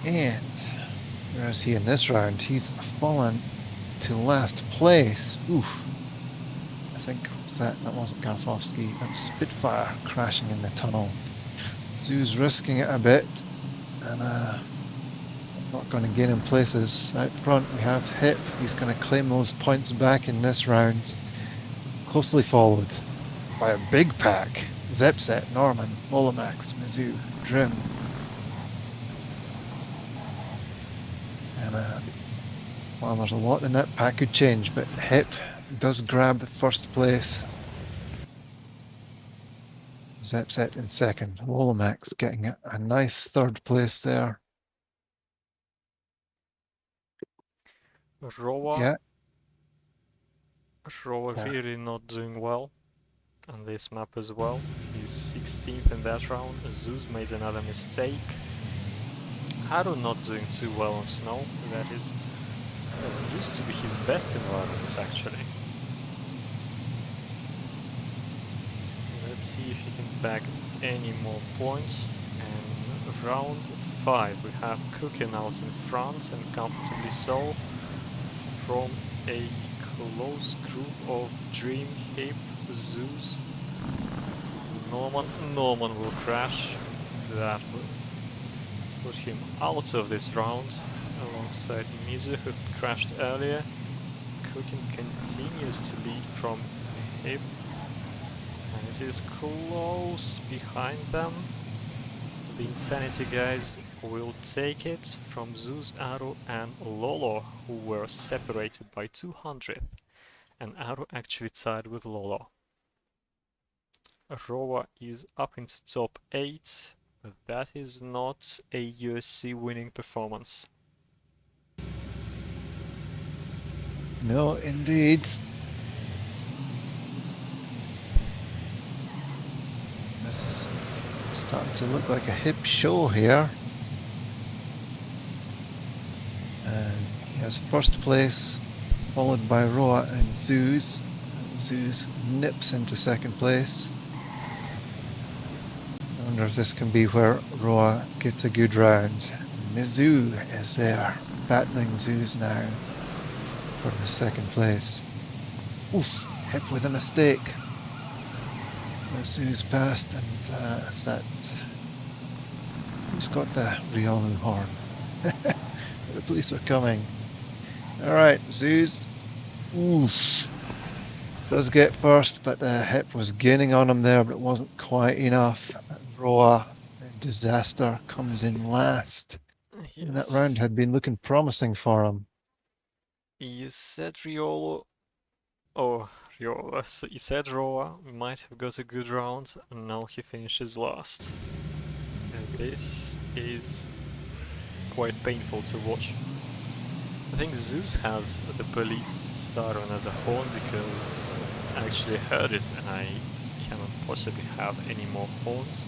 And where is he in this round? He's fallen to last place. Oof. I think that wasn't Garfowski. That was Spitfire crashing in the tunnel. Zeus risking it a bit, and it's not going to gain him places. Out front we have Hip. He's going to claim those points back in this round. Closely followed by a big pack. Zepset, Norman, Lolomax, Mizu, Drim. And well, there's a lot in that pack could change, but Hip does grab the 1st place. Zepset in 2nd. Lolomax getting a nice 3rd place there. Roa, Yeah. really not doing well on this map as well. He's 16th in that round. Zeus made another mistake. Haru not doing too well on snow. That is used to be his best environment actually. Let's see if he can bag any more points. And round 5 we have Cookin out in front, and comfortably so, from a close group of Dream, Hip, Zeus, Norman. Norman will crash. That will put him out of this round, alongside Mizu, who crashed earlier. Cookin continues to lead from Hip, and it is close behind them. The Insanity guys will take it from Zeus, Aru and Lolo, who were separated by 200, and Aru actually tied with Lolo. Roa is up into top 8, but that is not a USC winning performance. No, indeed. This is starting to look like a Hip show here. And he has 1st place, followed by Roa and Zeus. Zeus nips into 2nd place. I wonder if this can be where Roa gets a good round. Mizu is there, battling Zeus now for the 2nd place. Oof, Hip with a mistake. Zeus passed, and is that... Who's got the Riolu horn? The police are coming. Alright, Zeus. Oof. Does get 1st, but Hip was gaining on him there, but it wasn't quite enough. Roa, Disaster, comes in last. Yes. And that round had been looking promising for him. You said Riolo. Oh, Riolo. So you said Roa might have got a good round, and now he finishes last. And this is quite painful to watch. I think Zeus has the police siren as a horn because I actually heard it and I cannot possibly have any more horns.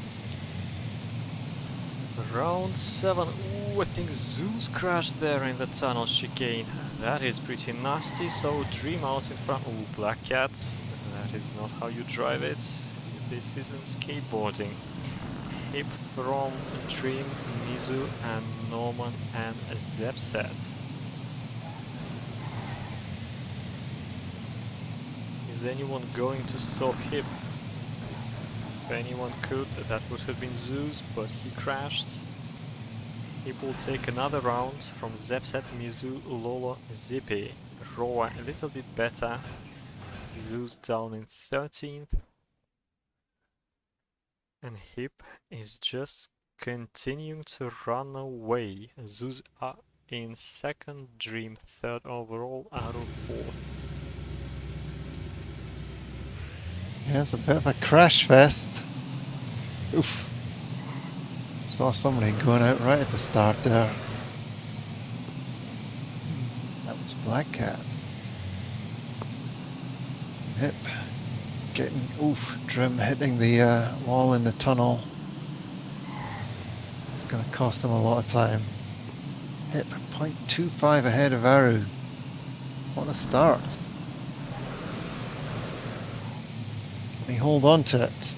Round 7. Ooh, I think Zeus crashed there in the tunnel chicane. That is pretty nasty, so Dream out in front. Ooh, Black Cat. That is not how you drive it. This isn't skateboarding. Hip from Dream, Mizu and Norman and Zepset. Is anyone going to stop Hip? If anyone could, that would have been Zeus, but he crashed. Hip will take another round from Zepset, Mizu, Lolo, Zippy. Roa a little bit better. Zeus down in 13th. And Hip is just continuing to run away. Zeus in 2nd, Dream 3rd overall, Aru 4th. Yeah, it's a bit of a crash fest. Oof. Saw somebody going out right at the start there. That was Black Cat. Hip getting, oof, Drim hitting the wall in the tunnel. It's going to cost him a lot of time. Hip 0.25 ahead of Aru. What a start. Can he hold on to it?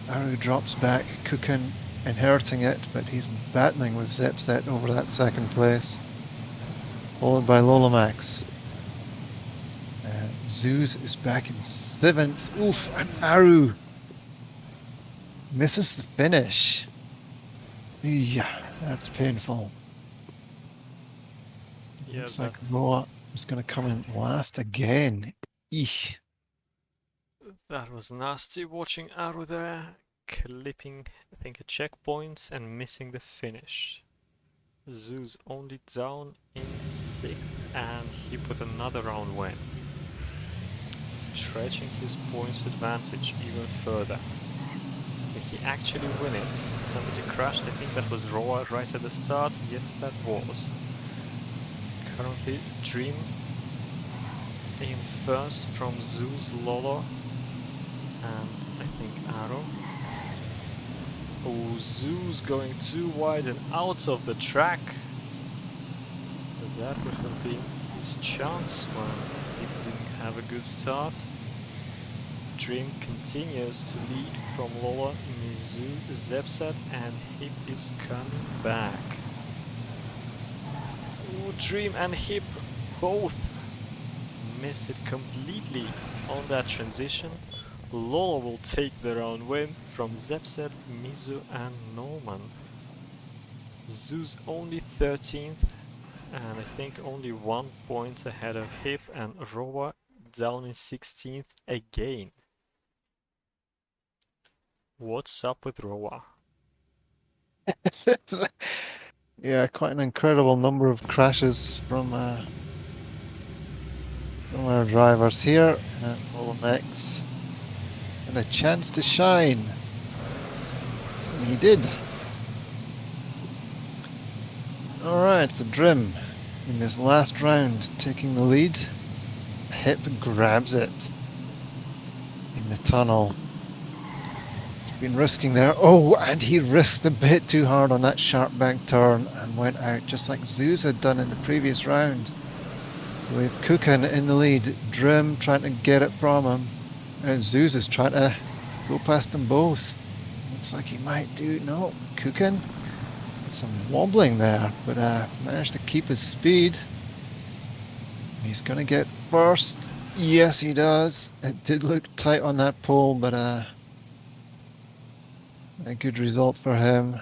Aru drops back, Kukan inheriting it, but he's battling with Zepset over that 2nd place. Followed by Lolamax. Zeus is back in 7th. Oof, and Aru misses the finish. Yeah, that's painful. Yeah, Looks like Roa is going to come in last again. Eesh. that was nasty watching Aru there, clipping, I think, a checkpoint and missing the finish. Zeus only down in 6th and he put another round win, stretching his points advantage even further. Did he actually win it? Somebody crashed, I think that was Roa right at the start. Yes, that was. Currently Dream in 1st from Zeus, Lolo and I think Aru. Oh, Zeus going too wide and out of the track. But that would have been his chance when he didn't have a good start. Dream continues to lead from Lola, Mizu, Zepset, and Hip is coming back. Ooh, Dream and Hip both missed it completely on that transition. Lola will take the round win from Zepset, Mizu and Norman. Zeus only 13th and I think only 1 point ahead of Hip, and Roa down in 16th again. What's up with Roa? Yeah, quite an incredible number of crashes from our drivers here. Lolamax had a chance to shine. And he did. Alright, so Drim in this last round taking the lead. Hip grabs it in the tunnel. He's been risking there. Oh, and he risked a bit too hard on that sharp bank turn and went out just like Zeus had done in the previous round. So we have Kukan in the lead. Drim trying to get it from him. And Zeus is trying to go past them both. Looks like he might do. No, Kukan. Some wobbling there, but managed to keep his speed. He's going to get first. Yes, he does. It did look tight on that pole, but a good result for him.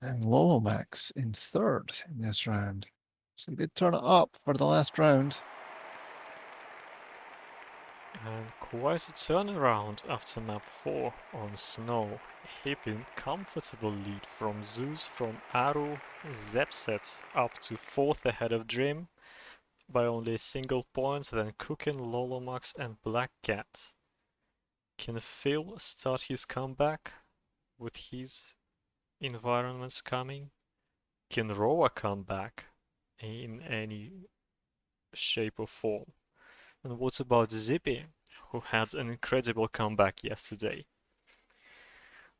And Lolomax in 3rd in this round. So he did turn it up for the last round. And quite a turnaround after map 4 on snow. Hip in comfortable lead from Zeus, from Aru, Zepset up to 4th ahead of Dream by only a single point, then Cookin, Lolomax and Black Cat. Can Phil start his comeback with his environments coming? Can Roa come back in any shape or form? And what about Zippy? who had an incredible comeback yesterday.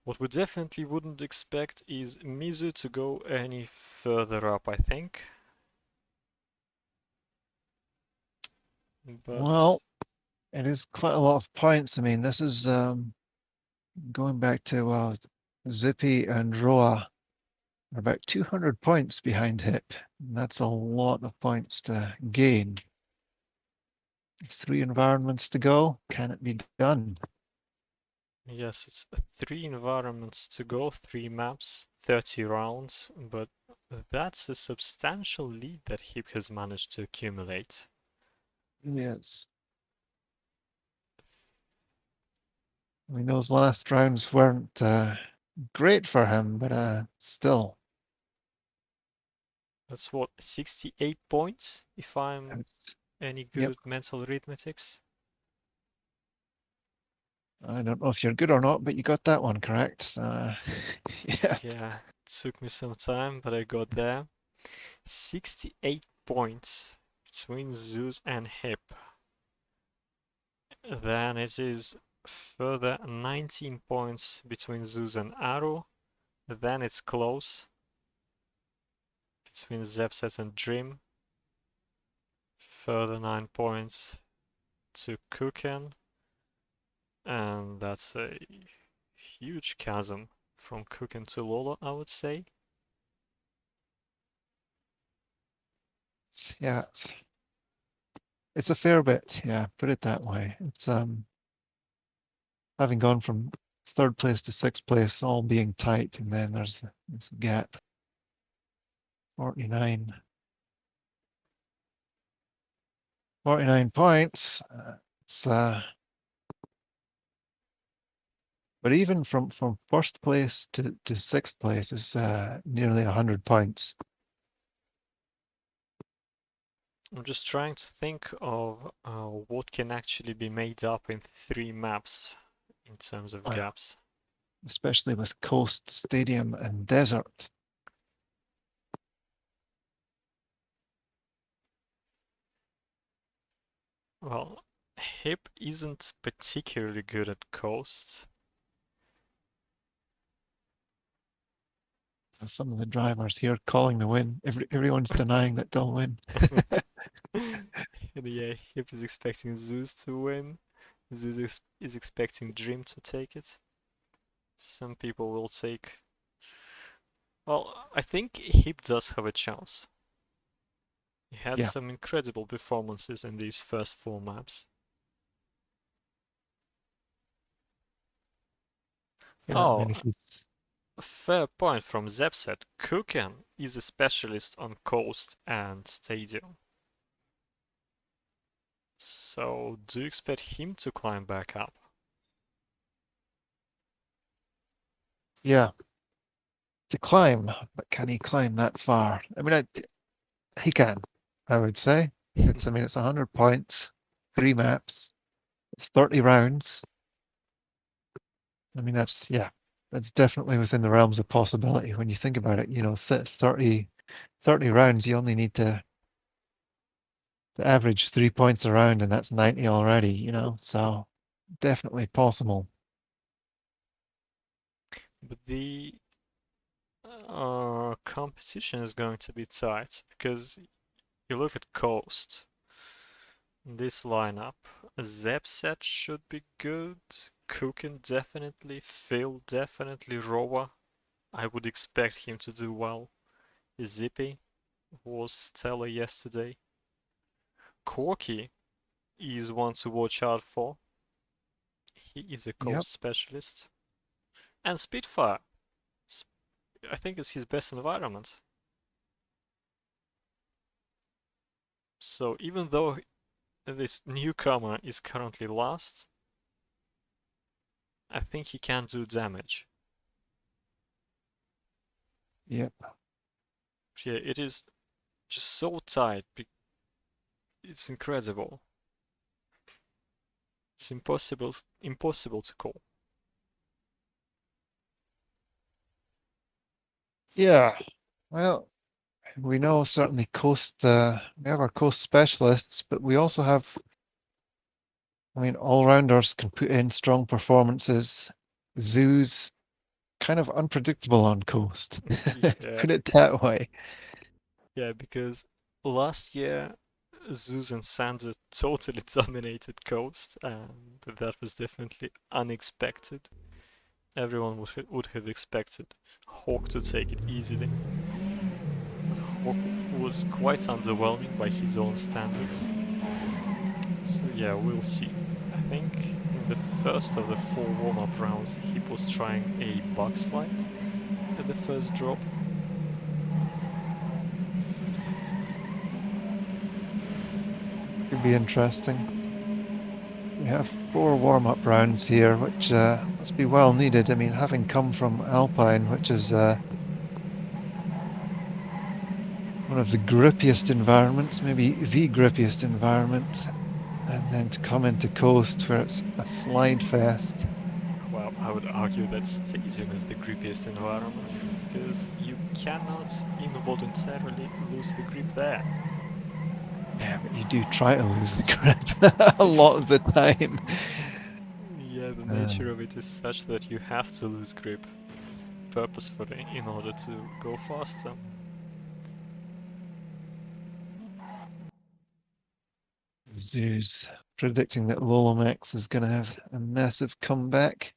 What we definitely wouldn't expect is Mizu to go any further up, I think. But Well, it is quite a lot of points. I mean, this is going back to Zippy and Roa are about 200 points behind Hip. And that's a lot of points to gain. 3 environments to go. Can it be done? yes, it's 3 environments to go, 3 maps, 30 rounds, but that's a substantial lead that Hip has managed to accumulate. Yes. I mean, those last rounds weren't great for him, but still. That's what, 68 points, if I'm It's, any good yep. at mental arithmetics? I don't know if you're good or not, but you got that one correct. So, yeah. Yeah, it took me some time, but I got there. 68 points between Zeus and Hip. Then it is further 19 points between Zeus and Aru. Then it's close between Zepset and Dream. Further 9 points to Kuken. And that's a huge chasm from Kuken to Lola, I would say. Yeah. It's a fair bit. Yeah, put it that way. It's having gone from 3rd place to 6th place, all being tight, and then there's this gap. 49. 49 points. It's but even from 1st place to 6th place is nearly 100 points. I'm just trying to think of what can actually be made up in 3 maps in terms of Well, gaps. especially with Coast, Stadium, and Desert. Well, Hip isn't particularly good at Coast. Some of the drivers here calling the win. Everyone's denying that they'll win. Yeah, Hip is expecting Zeus to win. Zeus is expecting Dream to take it. Some people will take. Well, I think Hip does have a chance. He had Yeah, some incredible performances in these first 4 maps. yeah. I Oh, mean, if he's fair point from Zepset. Kuken is a specialist on Coast and Stadium. So, do you expect him to climb back up? yeah to climb, but can he climb that far? I mean, he can. I would say it's. I mean, it's 100 points, 3 maps. It's 30 rounds. I mean, that's definitely within the realms of possibility when you think about it. 30 rounds, you only need to average 3 points a round, and that's 90 already. So definitely possible. But the competition is going to be tight because you look at Coast. This lineup, Zepset should be good. Kuken definitely. Phil definitely. Rowa, I would expect him to do well. Zippy was stellar yesterday. Corky is one to watch out for. He is a Yep. Coast specialist. And Spitfire. I think it's his best environment. So even though this newcomer is currently last, I think he can do damage. Yep. Yeah, it is just so tight. It's incredible. It's impossible to call. Yeah. Well, we know certainly coast. We have our coast specialists, but we also have I mean, all-rounders can put in strong performances. Zoos kind of unpredictable on coast. Yeah, Put it that way. yeah, because last year Zeus and Sansa totally dominated Coast, and that was definitely unexpected. Everyone would have expected Hawk to take it easily, but Hawk was quite underwhelming by his own standards. So yeah, we'll see. I think in the first of the 4 warm-up rounds he was trying a bug slide at the first drop. Could be interesting. We have 4 warm-up rounds here, which must be well needed. I mean, having come from Alpine, which is one of the grippiest environments, maybe the grippiest environment, and then to come into coast where it's a slide fest. Well, I would argue that Stadium is the grippiest environment, because you cannot involuntarily lose the grip there. Yeah, but you do try to lose the grip a lot of the time. Yeah, the Uh, nature of it is such that you have to lose grip purposefully in order to go faster. Zeus predicting that Lolomax is going to have a massive comeback.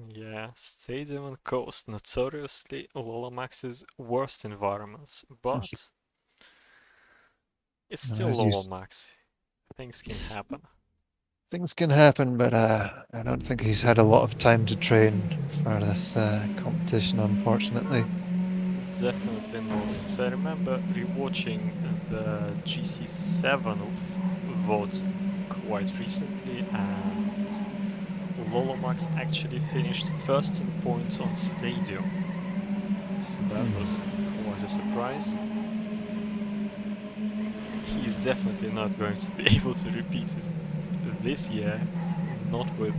Yeah, Stadium and Coast, notoriously Lolamax's worst environments, but it's still As you, Lolamax. Things can happen. things can happen, but I don't think he's had a lot of time to train for this competition, unfortunately. Definitely not. So I remember rewatching the GC7 VOD quite recently, and Lolomax actually finished first in points on Stadium. So that was quite a surprise. He's definitely not going to be able to repeat it this year, not with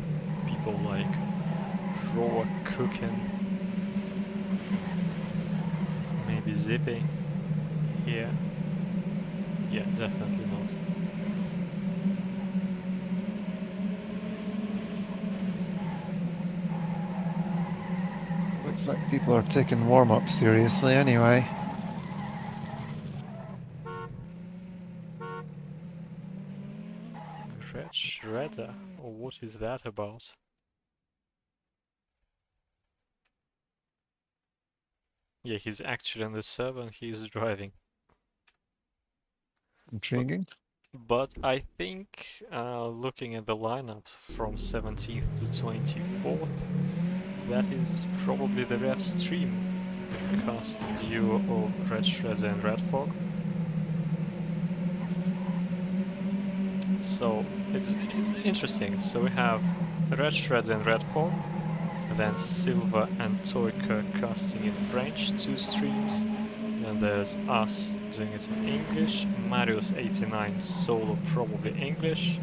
people like Roa Cookin, maybe Zippy here. Yeah, definitely not. Looks like people are taking warm-up seriously anyway. Red Shredder? What is that about? Yeah, he's actually on the server and he's driving. But, Intriguing. but I think looking at the lineup from 17th to 24th, that is probably the ref stream cast duo of Red Shredder and Red Fog. So it's interesting. So we have Red Shredder and Red Fog, and then Silva and Toika casting in French, 2 streams. Then there's us doing it in English, Marius89 solo probably English,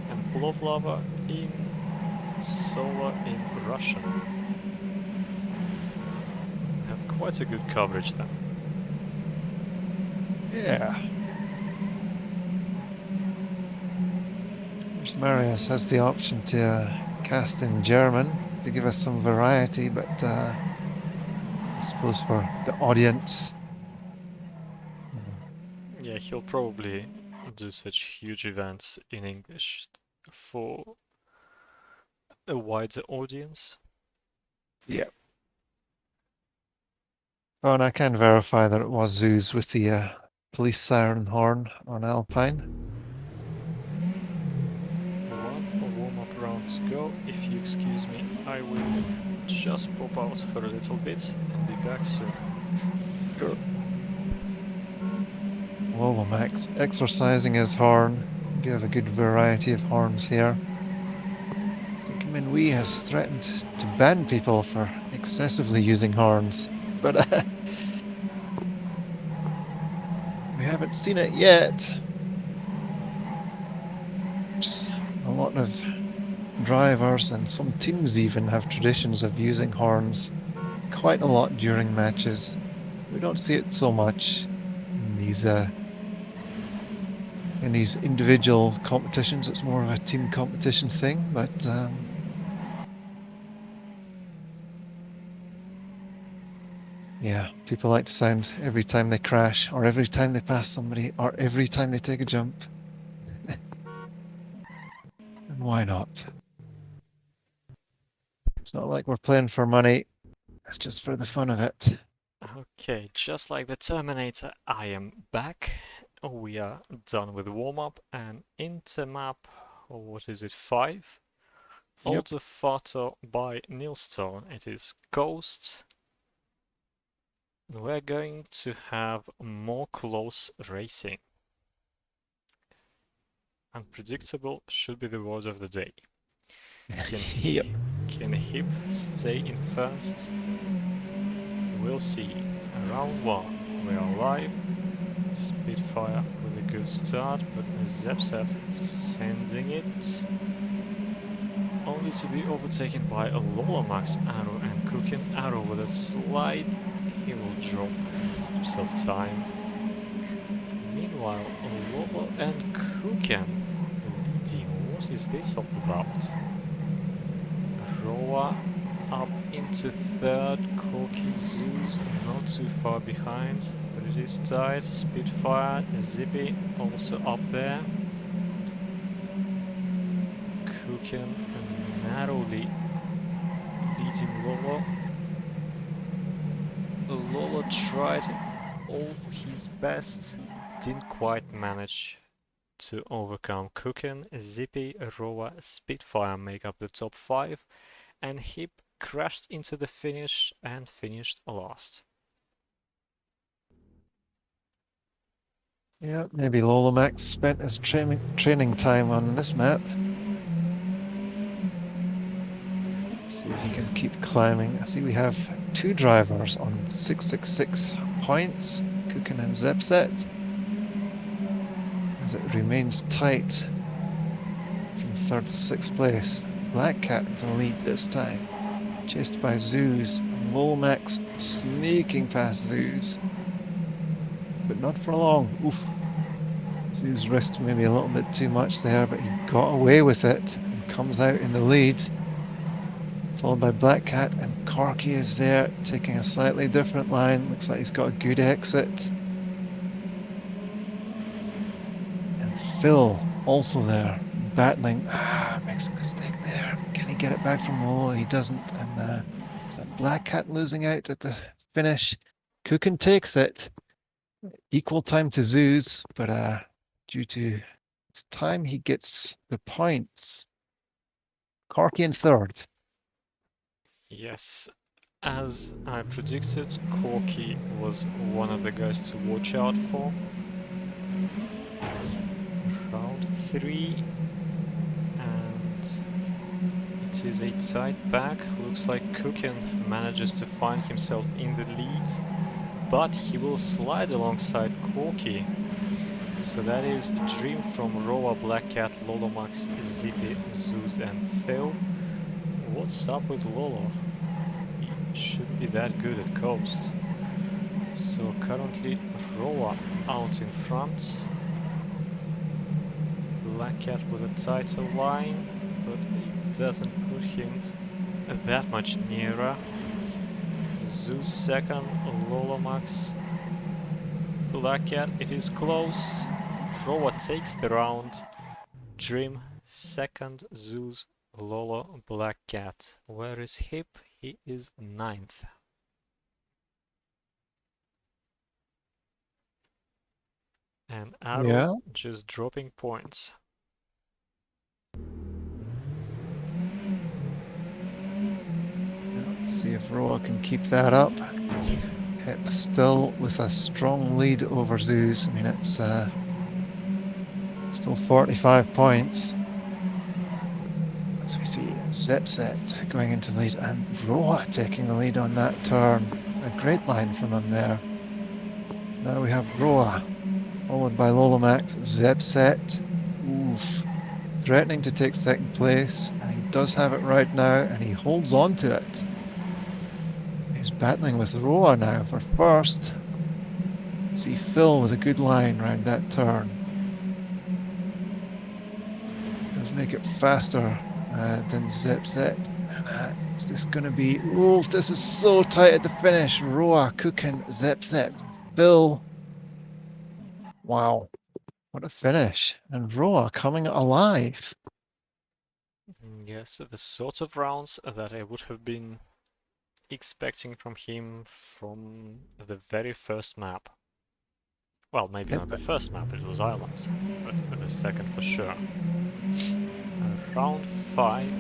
and Plovlava in solo in Russian. We have quite a good coverage then. Yeah. Of course, Marius has the option to cast in German to give us some variety, but I suppose for the audience, Yeah, he'll probably do such huge events in English for a wider audience. yeah. Oh, and I can verify that it was Zeus with the police siren horn on Alpine. One warm-up round to go. If you excuse me, I will just pop out for a little bit and be back soon. Sure. Max exercising his horn. We do have a good variety of horns here. I think Minwee has threatened to ban people for excessively using horns, but we haven't seen it yet. Just a lot of drivers and some teams even have traditions of using horns quite a lot during matches. We don't see it so much in these in these individual competitions, it's more of a team competition thing, but yeah, people like to sound every time they crash, or every time they pass somebody, or every time they take a jump. And why not? It's not like we're playing for money, it's just for the fun of it. Okay, just like the Terminator, I am back. We are done with warm-up and into map, what is it, 5? Yep. Older photo by Nilstone. It is Ghost. We're going to have more close racing. Unpredictable should be the word of the day. Yep. Can Hip stay in first? We'll see. Round 1, we are live. Spitfire with a good start, but Zepset sending it only to be overtaken by a Lolamax Arrow and Cookin Arrow with a slide. He will drop himself time. Meanwhile, Lolo and Cookin leading. What is this all about? Roa up into third, Corky Zeus not too far behind, but it is tight. Spitfire, Zippy also up there. Kuken narrowly leading Lolo. Lolo tried all his best, didn't quite manage to overcome Kuken. Zippy, Roa, Spitfire make up the top 5, and Hip crashed into the finish and finished last. Yeah, maybe Lolamax spent his training time on this map. See if he can keep climbing. I see we have 2 drivers on 666 points, Kukin and Zepset, as it remains tight from 3rd to 6th place. Black Cat with the lead this time, chased by Zeus. Lolamax sneaking past Zeus, but not for long. Oof. Zeus risked maybe a little bit too much there, but he got away with it and comes out in the lead, followed by Black Cat, and Corky is there taking a slightly different line. Looks like he's got a good exit. And Phil also there, battling. Makes a mistake there. Can he get it back from Lolo? He doesn't. And is that Black Cat losing out at the finish? Kukin takes it. Equal time to Zeus, but due to his time, he gets the points. Corky in 3rd. Yes, as I predicted, Corky was one of the guys to watch out for. Round 3, and it is a tight pack. Looks like Kukin manages to find himself in the lead, but he will slide alongside Corky. So that is Dream from Roa, Black Cat, Lolomax, Zippy, Zeus and Phil. What's up with Lolo? He shouldn't be that good at Coast. So currently Roa out in front. Black Cat with a tighter line, but it doesn't put him that much nearer. Zeus second, Lolomax, Black Cat, it is close. Roa takes the round. Dream second, Zeus, Lolo, Black Cat. Where is Hip? He is 9th. And Arrow just dropping points. See if Roa can keep that up. Hip still with a strong lead over Zeus. I mean, it's still 45 points. As we see Zepset going into lead and Roa taking the lead on that turn. A great line from him there. So now we have Roa, followed by Lolamax, Zepset. Oof. Threatening to take 2nd place, and he does have it right now, and he holds on to it. He's battling with Roa now for 1st. See Phil with a good line round that turn. make it faster than Zip Zet. Is this going to be... Oh, this is so tight at the finish. Roa, Kukin, Zip Zet, Bill. Wow, what a finish. And Roa coming alive. Yes, the sort of rounds that I would have been expecting from him from the very first map. Well, maybe Yep. not the first map, it was Islands, but the second for sure. Round 5.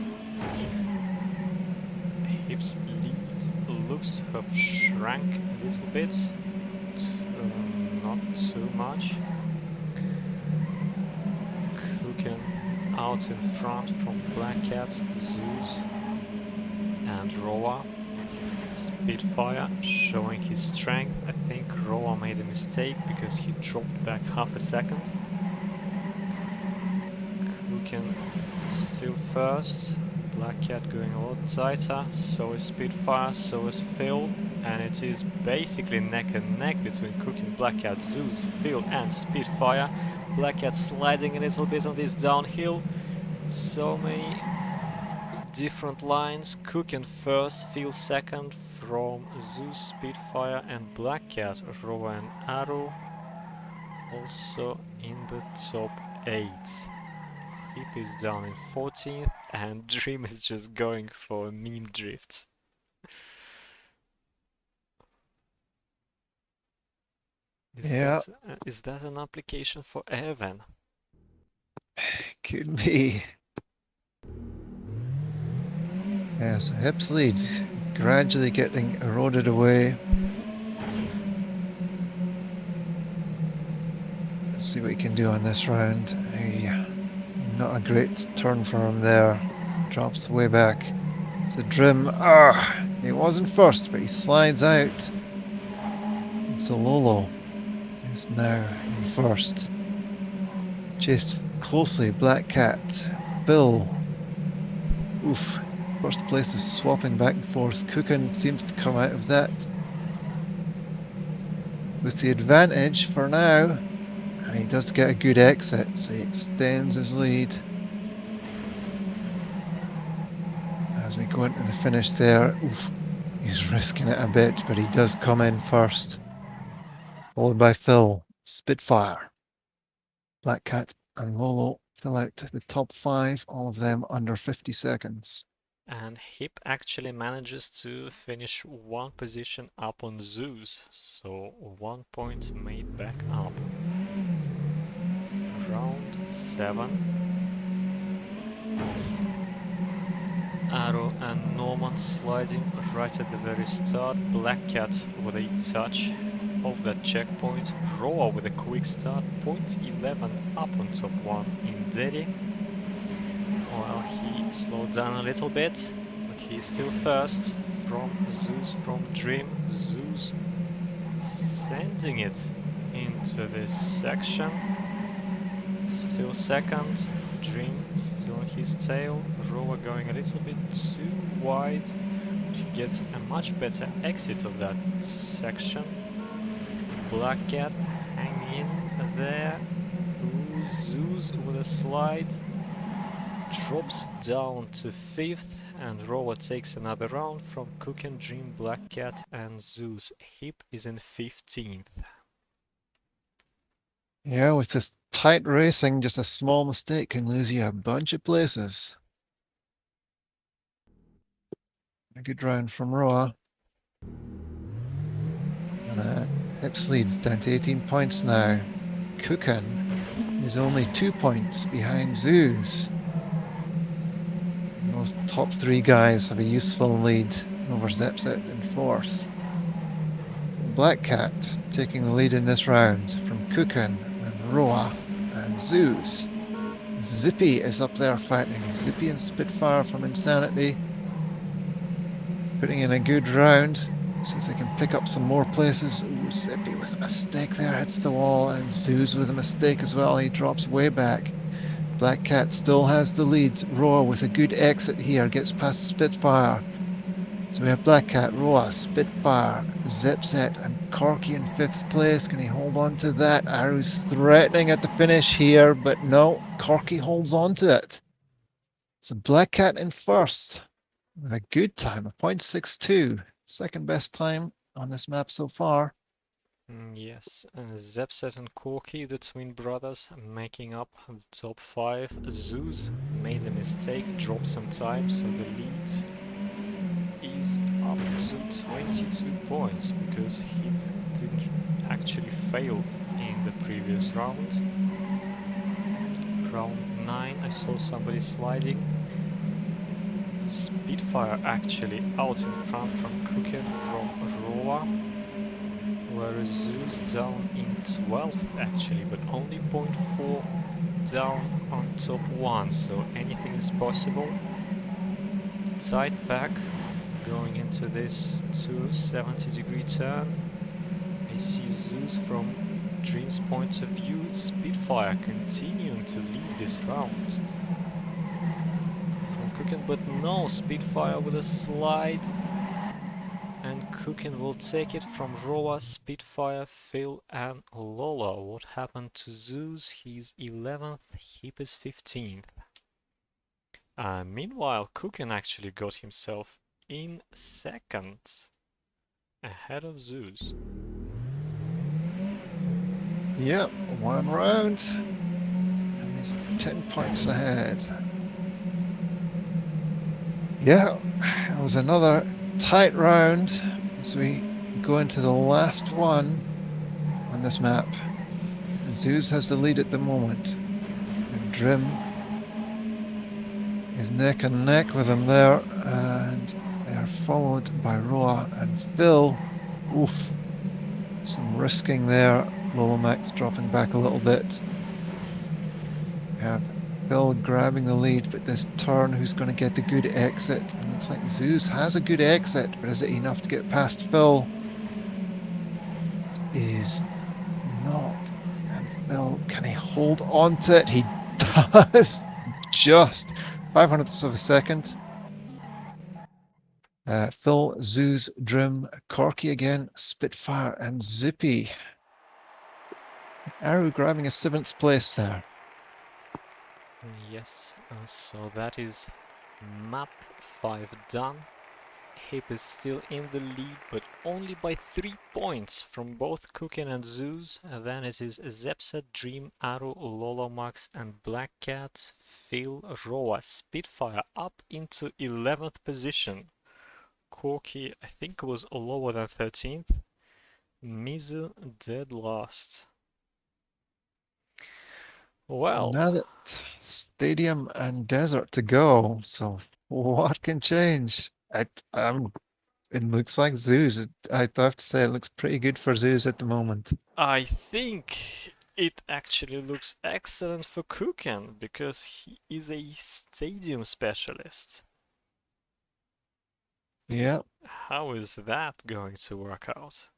Hip's lead looks to have shrank a little bit, not too much. Kuken out in front from Black Cat, Zeus and Roa. Spitfire showing his strength. I think Roa made a mistake because he dropped back half a second. Kuken still first. Black Cat going a lot tighter. So is Spitfire, so is Phil. And it is basically neck and neck between Kuken, Black Cat, Zeus, Phil and Spitfire. Black Cat sliding a little bit on this downhill. So many different lines. Kuken first, Phil second from Zeus, Spitfire and Black Cat. Roa and Arrow also in the top 8. Hip is down in 14th and Dream is just going for meme drifts. Is that an application for Evan? Could be. Yeah, so Hip's lead gradually getting eroded away. Let's see what he can do on this round. Not a great turn for him there. Drops way back. So Drim, he wasn't first, but he slides out. So Lolo is now in first. Chased closely, Black Cat, Bill. Oof. First place is swapping back and forth. Kuken seems to come out of that with the advantage for now. And he does get a good exit, so he extends his lead. As we go into the finish there, oof, he's risking it a bit, but he does come in first. Followed by Phil, Spitfire, Black Cat and Lolo fill out the top 5, all of them under 50 seconds. And Hip actually manages to finish 1 position up on Zeus, so 1 point made back up. Round 7. Arrow and Norman sliding right at the very start. Black Cat with a touch of that checkpoint. Roa with a quick start. 0.11 up on top 1 in Daddy. Well, he slowed down a little bit, but he's still first from Zeus from Dream. Zeus sending it into this section. Still second. Dream still on his tail. Roa going a little bit too wide. He gets a much better exit of that section. Black Cat hanging in there. Ooh, Zeus with a slide. Drops down to 5th, and Roa takes another round from Kuken, Dream, Black Cat and Zeus. Hip is in 15th. Yeah, with this tight racing, just a small mistake can lose you a bunch of places. A good round from Roa. And Hip's leads down to 18 points now. Kuken is only 2 points behind Zeus. Those top 3 guys have a useful lead over Zepset in 4th. So Black Cat taking the lead in this round from Kuken and Roa and Zeus. Zippy is up there fighting. Zippy and Spitfire from Insanity. Putting in a good round. See if they can pick up some more places. Ooh, Zippy with a mistake there, hits the wall, and Zeus with a mistake as well. He drops way back. Black Cat still has the lead. Roa with a good exit here, gets past Spitfire. So we have Black Cat, Roa, Spitfire, Zipset, and Corky in 5th place. Can he hold on to that? Arrow's threatening at the finish here, but no, Corky holds on to it. So Black Cat in first with a good time, a 0.62. Second best time on this map so far. Yes, Zepset and Corky, the twin brothers, making up the top 5. Zeus made a mistake, dropped some time, so the lead is up to 22 points because he didn't actually fail in the previous round. Round 9, I saw somebody sliding. Spitfire actually out in front from Cooken from Roa, whereas Zeus down in 12th actually, but only 0.4 down on top 1, so anything is possible. Tight pack going into this 270-degree turn. I see Zeus from Dream's point of view, Spitfire continuing to lead this round. From Cooken, but no, Spitfire with a slide. And Cookin will take it from Roa, Spitfire, Phil and Lola. What happened to Zeus? He's 11th, Hip is 15th. Meanwhile, Cookin actually got himself in second, ahead of Zeus. Yep, one round. And he's 10 points ahead. Yeah, it was another tight round as we go into the last one on this map. Zeus has the lead at the moment. And Drim is neck and neck with him there, and they are followed by Roa and Phil. Oof, some risking there. Lolomax dropping back a little bit. We have Phil grabbing the lead, but this turn, who's going to get the good exit? It looks like Zeus has a good exit, but is it enough to get past Phil? Is not. And Phil, can he hold on to it? He does. Just 500ths of a second. Phil, Zeus, Drim, Corky again, Spitfire, and Zippy. Arrow grabbing a 7th place there. Yes, so that is map 5 done. Hip is still in the lead, but only by 3 points from both Cookin and Zeus. And then it is Zepset, Dream, Arrow, Lolomax and Black Cat, Phil, Roa, Spitfire up into 11th position. Corky, I think, was lower than 13th. Mizu dead last. Well, Now that stadium and desert to go, so what can change? It looks like Zeus. I have to say, it looks pretty good for Zeus at the moment. I think it actually looks excellent for Kukan because he is a stadium specialist. Yeah. How is that going to work out?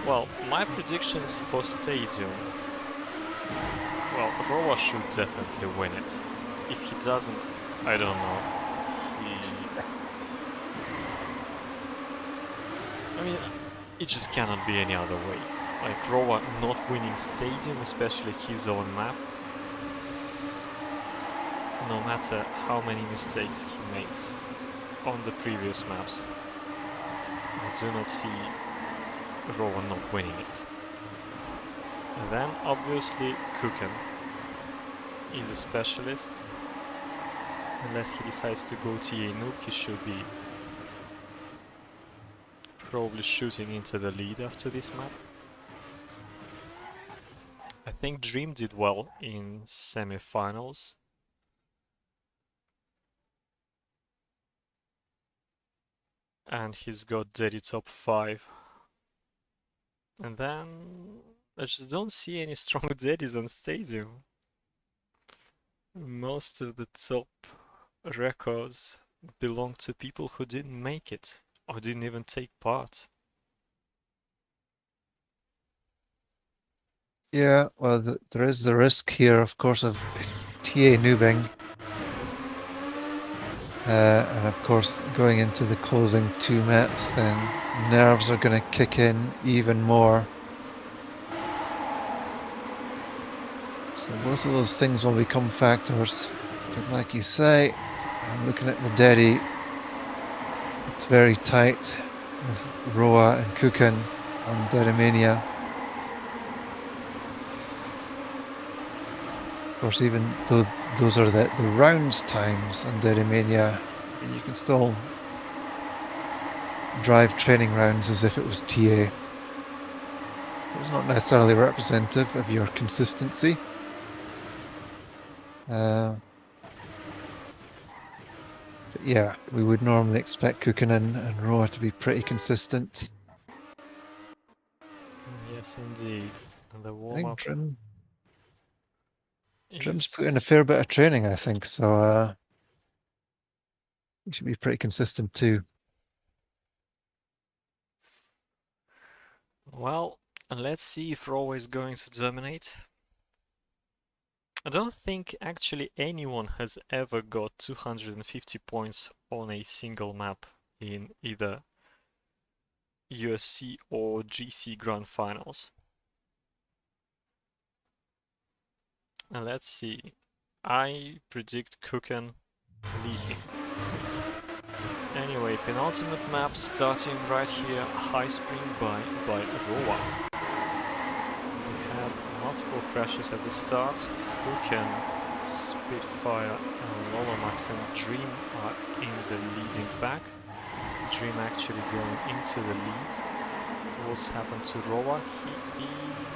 Well, my predictions for stadium. Well, Roa should definitely win it. If he doesn't, I don't know. I mean, it just cannot be any other way. Like Roa not winning stadium, especially his own map. No matter how many mistakes he made on the previous maps, I do not see Rowan not winning it. And then obviously Kuken is a specialist. Unless he decides to go TA Nuke, he should be probably shooting into the lead after this map. I think Dream did well in semi-finals. And he's got Daddy top 5. And then I just don't see any strong daddies on stadium. Most of the top records belong to people who didn't make it or didn't even take part. Yeah, well, there is the risk here, of course, of TA noobing. And of course, going into the closing 2 maps, then nerves are going to kick in even more. So So both of those things will become factors. But like you say, I'm looking at the Derry. It's very tight with Roa and Kukan on Derrymania. Of course, even though those are the rounds times on Derrymania, you can still drive training rounds as if it was TA. It's not necessarily representative of your consistency. But yeah, we would normally expect Kukkinen and Roa to be pretty consistent. Yes, indeed. And the I think warm-up Trim's put is... in a fair bit of training, I think, so he should be pretty consistent too. Well, let's see if Raw is going to dominate. I don't think actually anyone has ever got 250 points on a single map in either USC or GC Grand Finals. And let's see. I predict Kukan leading. Anyway, penultimate map starting right here, High Spring by Roa. We have multiple crashes at the start. Kukan, Spitfire, Lolomax and Dream are in the leading pack. Dream actually going into the lead. What's happened to Roa? He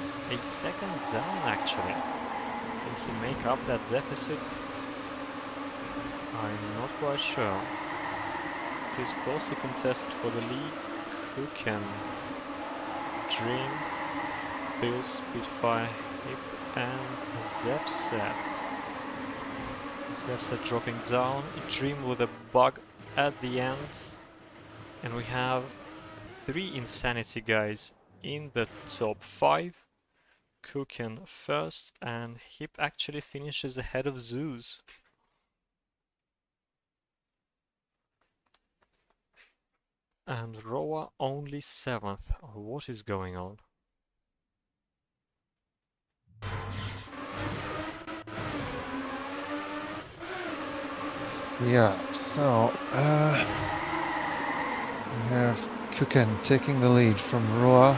is a second down actually. Can he make up that deficit? I'm not quite sure. He's closely contested for the lead. Kukan, Dream, Bill, Spitfire, Hip and Zepset. Zepset dropping down. Dream with a bug at the end. And we have 3 Insanity guys in the top 5. Kukan first, and Hip actually finishes ahead of Zeus. And Roa only 7th. What is going on? Yeah, so we have Kukan taking the lead from Roa.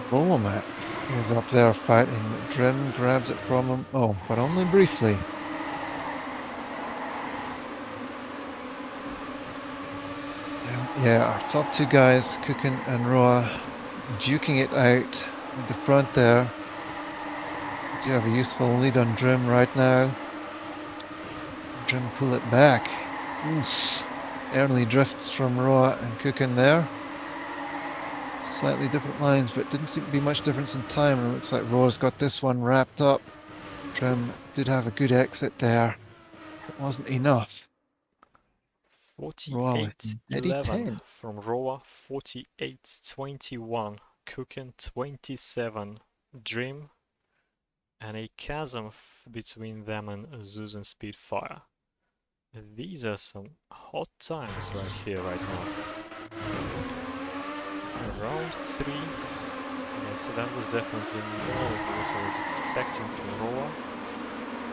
Lolomax is up there fighting. Drim grabs it from him. Oh, but only briefly. Yeah, our top 2 guys, Kukan and Roa, duking it out at the front there. We do have a useful lead on Drim right now. Drim pull it back. Oof. Early drifts from Roa and Kukan there. Slightly different lines, but didn't seem to be much difference in time, and it looks like Roa's got this one wrapped up. Drim did have a good exit there. It wasn't enough. Roa with steady 48-11 10. from Roa, 48-21, Kukan 27, Dream, and a chasm between them and Zeus and Spitfire. These are some hot times right here, right now. Round 3. Yes, that was definitely more of what I was expecting from Roa.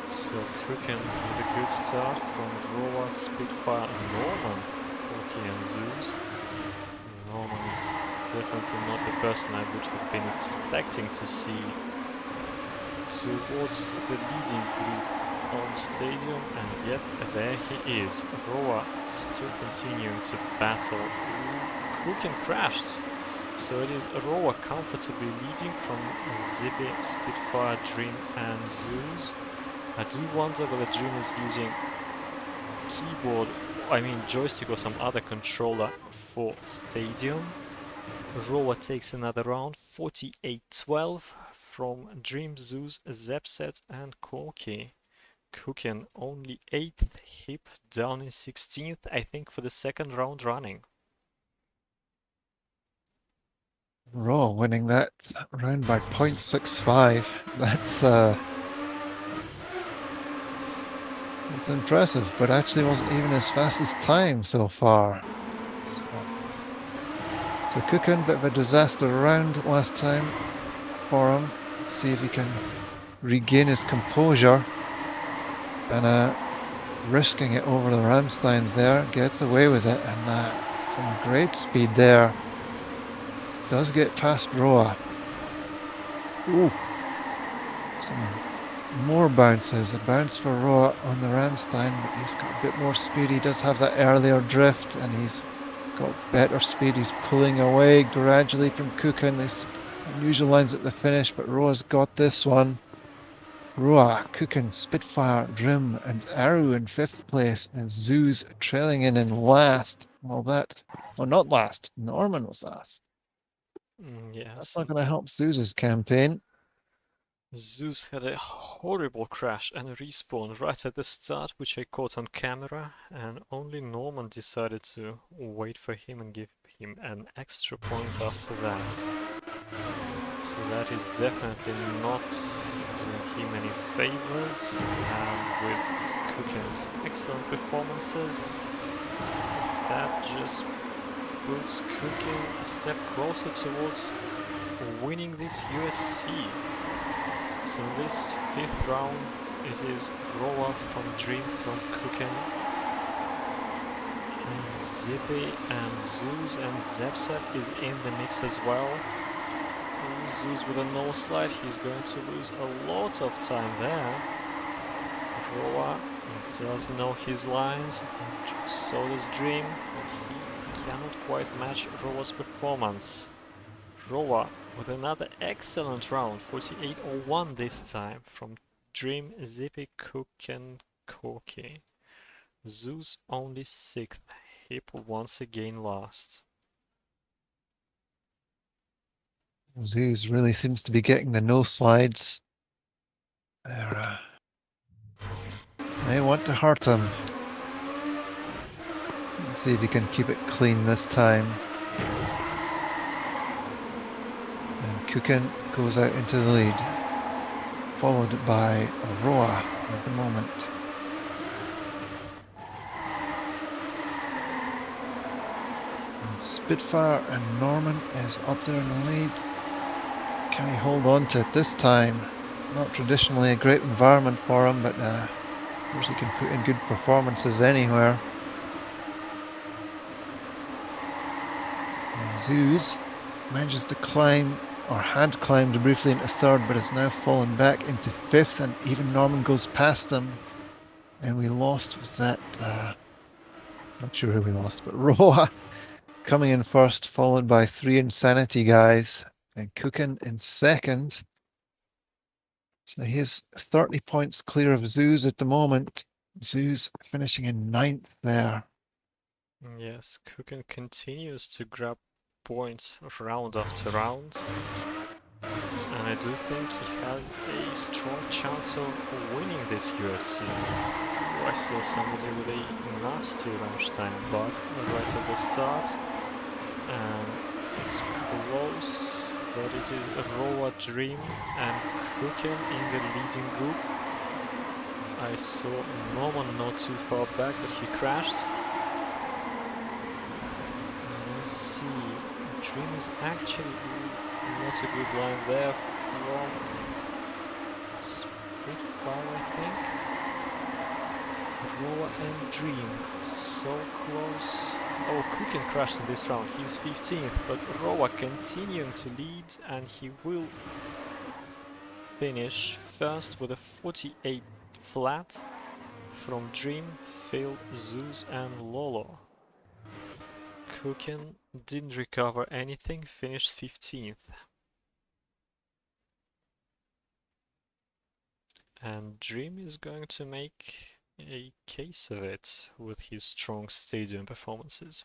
So Kukan with a good start from Roa, Spitfire, and Norman. Corky and Zeus. Norman is definitely not the person I would have been expecting to see towards the leading group on Stadium, and yet there he is. Roa still continuing to battle. Kukan crashed. So it is Roa comfortably leading from Zibi, Spitfire, Dream, and Zeus. I do wonder whether Dream is using joystick or some other controller for Stadium. Roa takes another round, 48-12 from Dream, Zeus, Zepset, and Corky. Kukan only 8th, Hip down in 16th, I think for the second round running. Roa winning that round by 0.65. That's impressive, but actually wasn't even his fastest time so far. So Kukan, bit of a disaster round last time for him. Let's see if he can regain his composure and risking it over the Ramsteins there, gets away with it, and some great speed there. Does get past Roa. Ooh, some more bounces. A bounce for Roa on the Ramstein, but he's got a bit more speed. He does have that earlier drift, and he's got better speed. He's pulling away gradually from Kukan. This unusual lines at the finish, but Roa's got this one. Roa, Kukan, Spitfire, Drim, and Aru in 5th place, and Zeus trailing in last. Well, not last. Norman was last. That's Yes, not going to help Zeus's campaign. Zeus had a horrible crash and respawn right at the start, which I caught on camera, and only Norman decided to wait for him and give him an extra point after that. So that is definitely not doing him any favors, and with Kukin's excellent performances, that just puts Kukin a step closer towards winning this USC. So this 5th round, it is Roa from Dream from Kuken, and Zippy and Zeus, and Zepsep is in the mix as well. Zeus with a no slide, he's going to lose a lot of time there. Roa does know his lines, and so does Dream, but he cannot quite match Roa's performance. Roa with another excellent round, 48.01 this time, from Dream, Zippy, Cook and Corky. Zeus only 6th, Hip once again last. Zeus really seems to be getting the no slides. They want to hurt him. Let's see if he can keep it clean this time. And Kukin goes out into the lead, followed by Roa at the moment. And Spitfire and Norman is up there in the lead. Can he hold on to it this time? Not traditionally a great environment for him, but of course he can put in good performances anywhere. And Zeus manages to climb, or had climbed briefly into 3rd, but has now fallen back into 5th, and even Norman goes past him. And we lost, was that, not sure who we lost, but Roa coming in 1st, followed by 3 Insanity guys, and Kukin in 2nd. So he is 30 points clear of Zeus at the moment. Zeus finishing in 9th there. Yes, Kukin continues to grab points round after round, and I do think he has a strong chance of winning this USC. I saw somebody with a nasty Rammstein bug right at the start, and it's close, but it is Roa, Dream and Kukin in the leading group. I saw Norman not too far back, but he crashed. Let's see, Dream is actually not a good line there from Spitfire, I think. Roa and Dream, so close. Oh, Kukin crashed in this round, he's 15th, but Roa continuing to lead, and he will finish 1st with a 48 flat from Dream, Phil, Zeus and Lolo. Kukin didn't recover anything, finished 15th. And Dream is going to make a case of it with his strong stadium performances.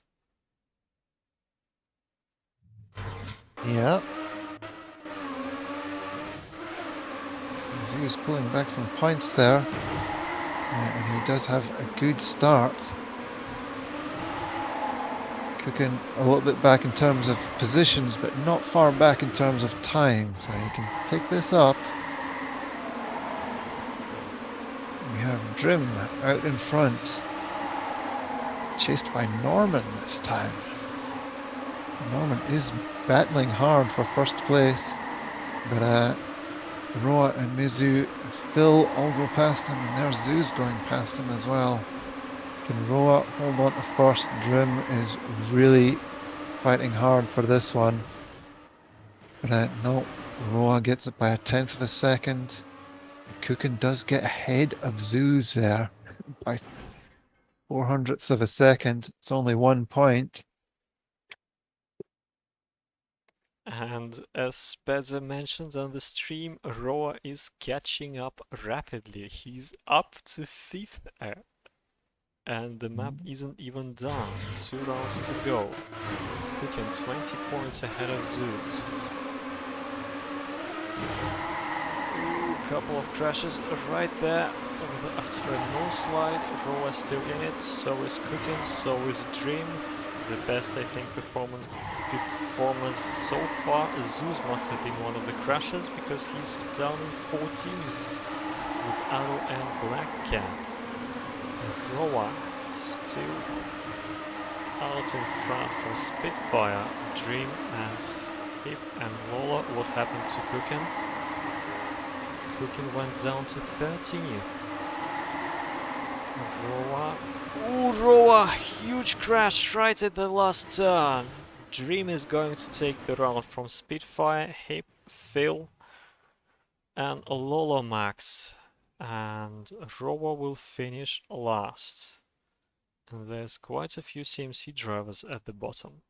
Yeah. Zeus pulling back some points there. And he does have a good start. Kukin a little bit back in terms of positions, but not far back in terms of time, so he can pick this up. We have Drim out in front, chased by Norman this time. Norman is battling hard for 1st place, but Roa and Mizu and Phil all go past him, and there's Zeus going past him as well. Can Roa hold on to first? Drim is really fighting hard for this one. But no, Roa gets it by a tenth of a second. Kukin does get ahead of Zeus there by 400ths of a second. It's only 1 point. And as Spezza mentioned on the stream, Roa is catching up rapidly. He's up to 5th, and the map isn't even done. 2 rounds to go. Cooking 20 points ahead of Zeus. Couple of crashes right there. After a no slide, Roa still in it. So is Cooking, so is Dream. The best, I think, performers so far. Zeus must have been one of the crashes because he's down in 14th with Arrow and Black Cat. And Roa still out in front from Spitfire, Dream and Hip and Lola. What happened to Cooking? Cooking went down to 13th. Roa. Ooh, Roa! Huge crash right at the last turn. Dream is going to take the round from Spitfire, Hip, Phil, and Lolo Max. And Roa will finish last. And there's quite a few CMC drivers at the bottom.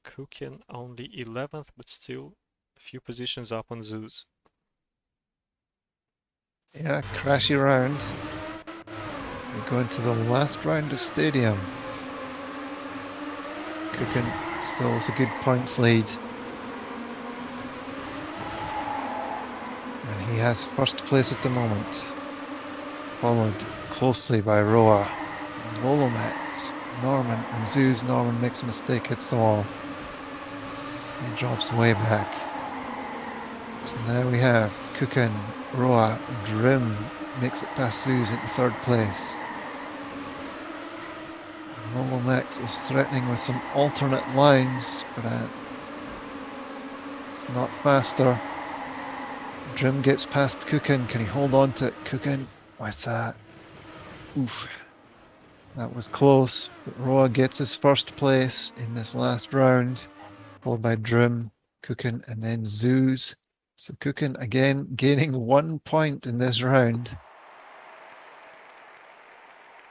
Cooking only 11th, but still a few positions up on Zeus. Yeah, crashy round. We go into the last round of Stadium. Cookin still with a good points lead. And he has first place at the moment. Followed closely by Roa, Lolomax, Norman, and Zeus. Norman makes a mistake, hits the wall. He drops way back. So now we have Cookin, Roa, Drim makes it past Zeus into third place. Lolomax is threatening with some alternate lines, but it's not faster. Drim gets past Cookin. Can he hold on to Cookin with that? Oof. That was close, but Roa gets his first place in this last round, followed by Drim, Cookin, and then Zeus. So Cookin again gaining 1 point in this round.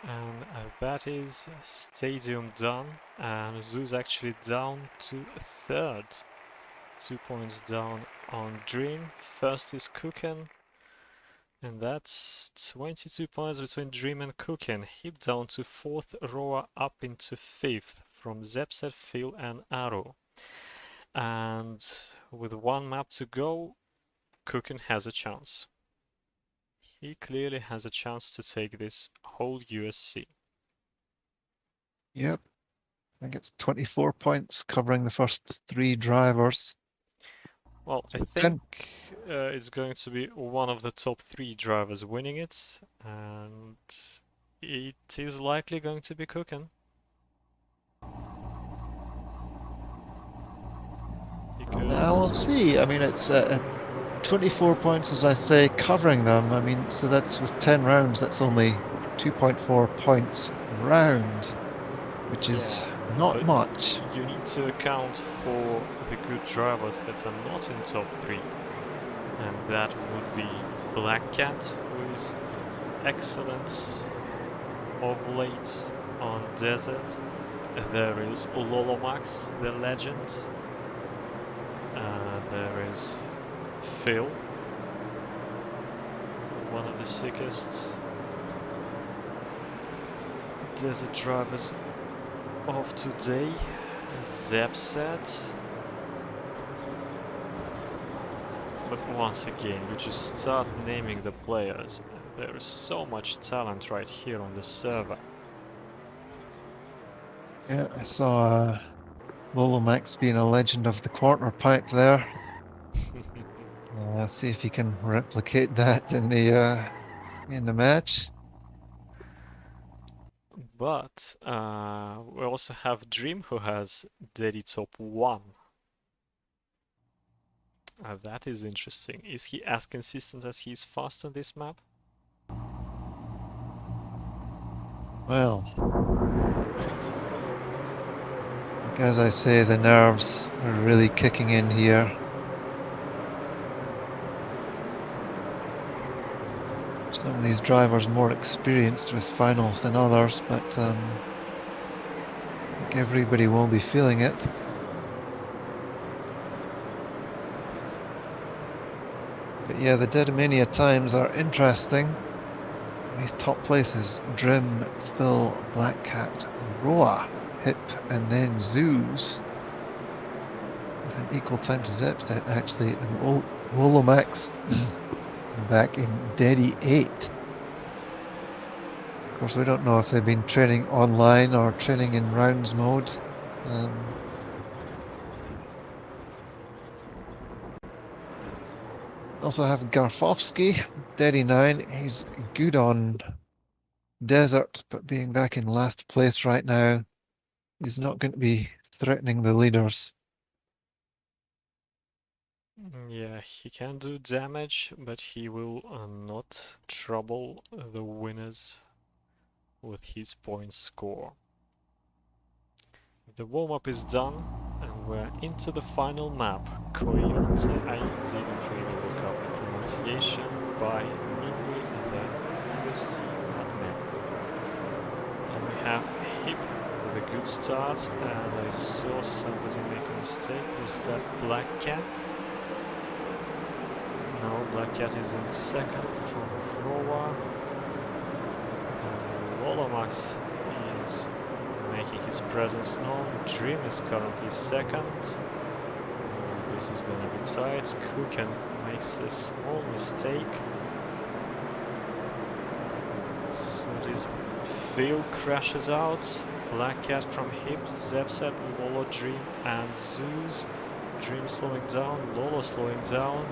And that is Stadium done, and Zeus actually down to third. 2 points down on Dream. First is Cookin, and that's 22 points between Dream and Cookin. Hip down to fourth, Roa up into fifth from Zepset, Phil, and Arrow. And with one map to go, Cookin has a chance. He clearly has a chance to take this whole USC. Yep. I think it's 24 points covering the first 3 drivers. Well, I think it's going to be one of the top 3 drivers winning it, and it is likely going to be Cookin. Now we'll see. I mean, it's 24 points, as I say, covering them. I mean, so that's with 10 rounds, that's only 2.4 points round, which is not much. You need to account for the good drivers that are not in top 3. And that would be Black Cat, who is excellent of late on Desert. There is Lolomax, the legend. There is Phil, one of the sickest desert drivers of today. Zepset. But once again, you just start naming the players. There is so much talent right here on the server. Yeah, I saw Lolomax being a legend of the quarter pipe there. See if he can replicate that in the match. But we also have Dream, who has Daddy top 1. That is interesting. Is he as consistent as he is fast on this map? Well, as I say, the nerves are really kicking in here. Some of these drivers more experienced with finals than others, but I think everybody will be feeling it. But yeah, the Deadmania times are interesting. These top places, Drim, Phil, Black Cat, Roa, Hip, and then Zoos. With an equal time to Zepset, actually, and Lolomax back in Deddy 8. Of course, we don't know if they've been training online or training in rounds mode. Also have Garfovsky, Deddy 9. He's good on desert, but being back in last place right now, he's not going to be threatening the leaders. Yeah, he can do damage, but he will not trouble the winners with his point score. The warm-up is done, and we're into the final map, Coyote. I didn't really look up the pronunciation by Minwi and then USC admin. And we have Hip with a good start, and I saw somebody make a mistake. Was that Black Cat? No, Black Cat is in second from Roa. And Lolomax is making his presence known. Dream is currently second. This is gonna be tight. Kuken makes a small mistake. So this Phil crashes out. Black Cat from Hip, Zepset, Lolo, Dream, and Zeus. Dream slowing down, Lolo slowing down.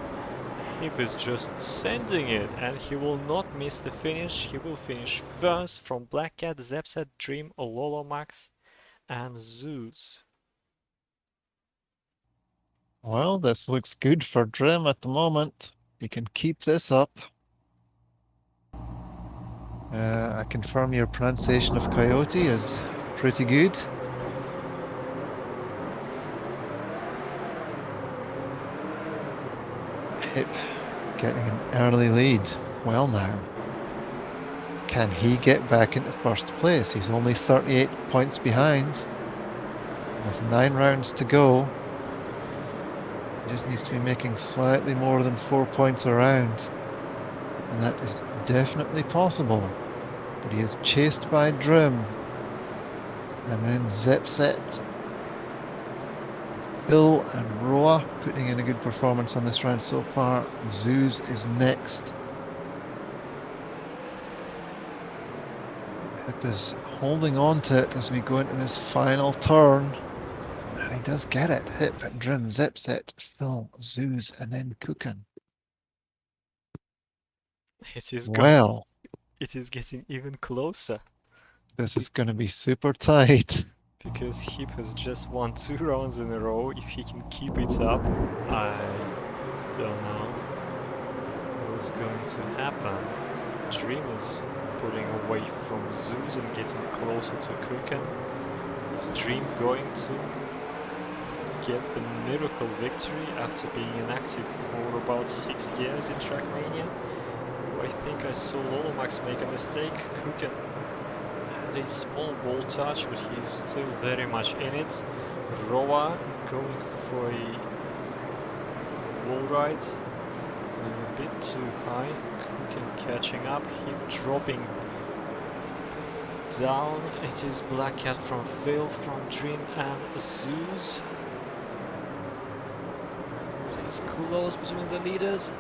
Hip is just sending it, and he will not miss the finish. He will finish first from Black Cat, Zepset, Dream, Lolomax, and Zeus. Well, this looks good for Drim at the moment. He can keep this up. I confirm your pronunciation of Coyote is pretty good. Hip getting an early lead. Well now, can he get back into first place? He's only 38 points behind with 9 rounds to go. He just needs to be making slightly more than 4 points a round, and that is definitely possible. But he is chased by Drim, and then Zepset. Bill and Roa putting in a good performance on this round so far. Zeus is next. Hip is holding on to it as we go into this final turn. And he does get it. Hip, Drim, Zepset, Phil, Zeus, and then Kuken. It is Well, it is getting even closer. this is going to be super tight. Because Hip has just won 2 rounds in a row. If he can keep it up, I don't know what's going to happen. Dream is pulling away from Zeus and getting closer to Kuken. Is Dream going to get the miracle victory after being inactive for about 6 years in Trackmania? I think I saw Lolomax make a mistake. Kuken had a small wall touch, but he's still very much in it. Roa going for a wall ride, going a bit too high. Kuken catching up, him dropping down. It is Black Cat from Phil, from Dream and Zeus. It is close between the leaders.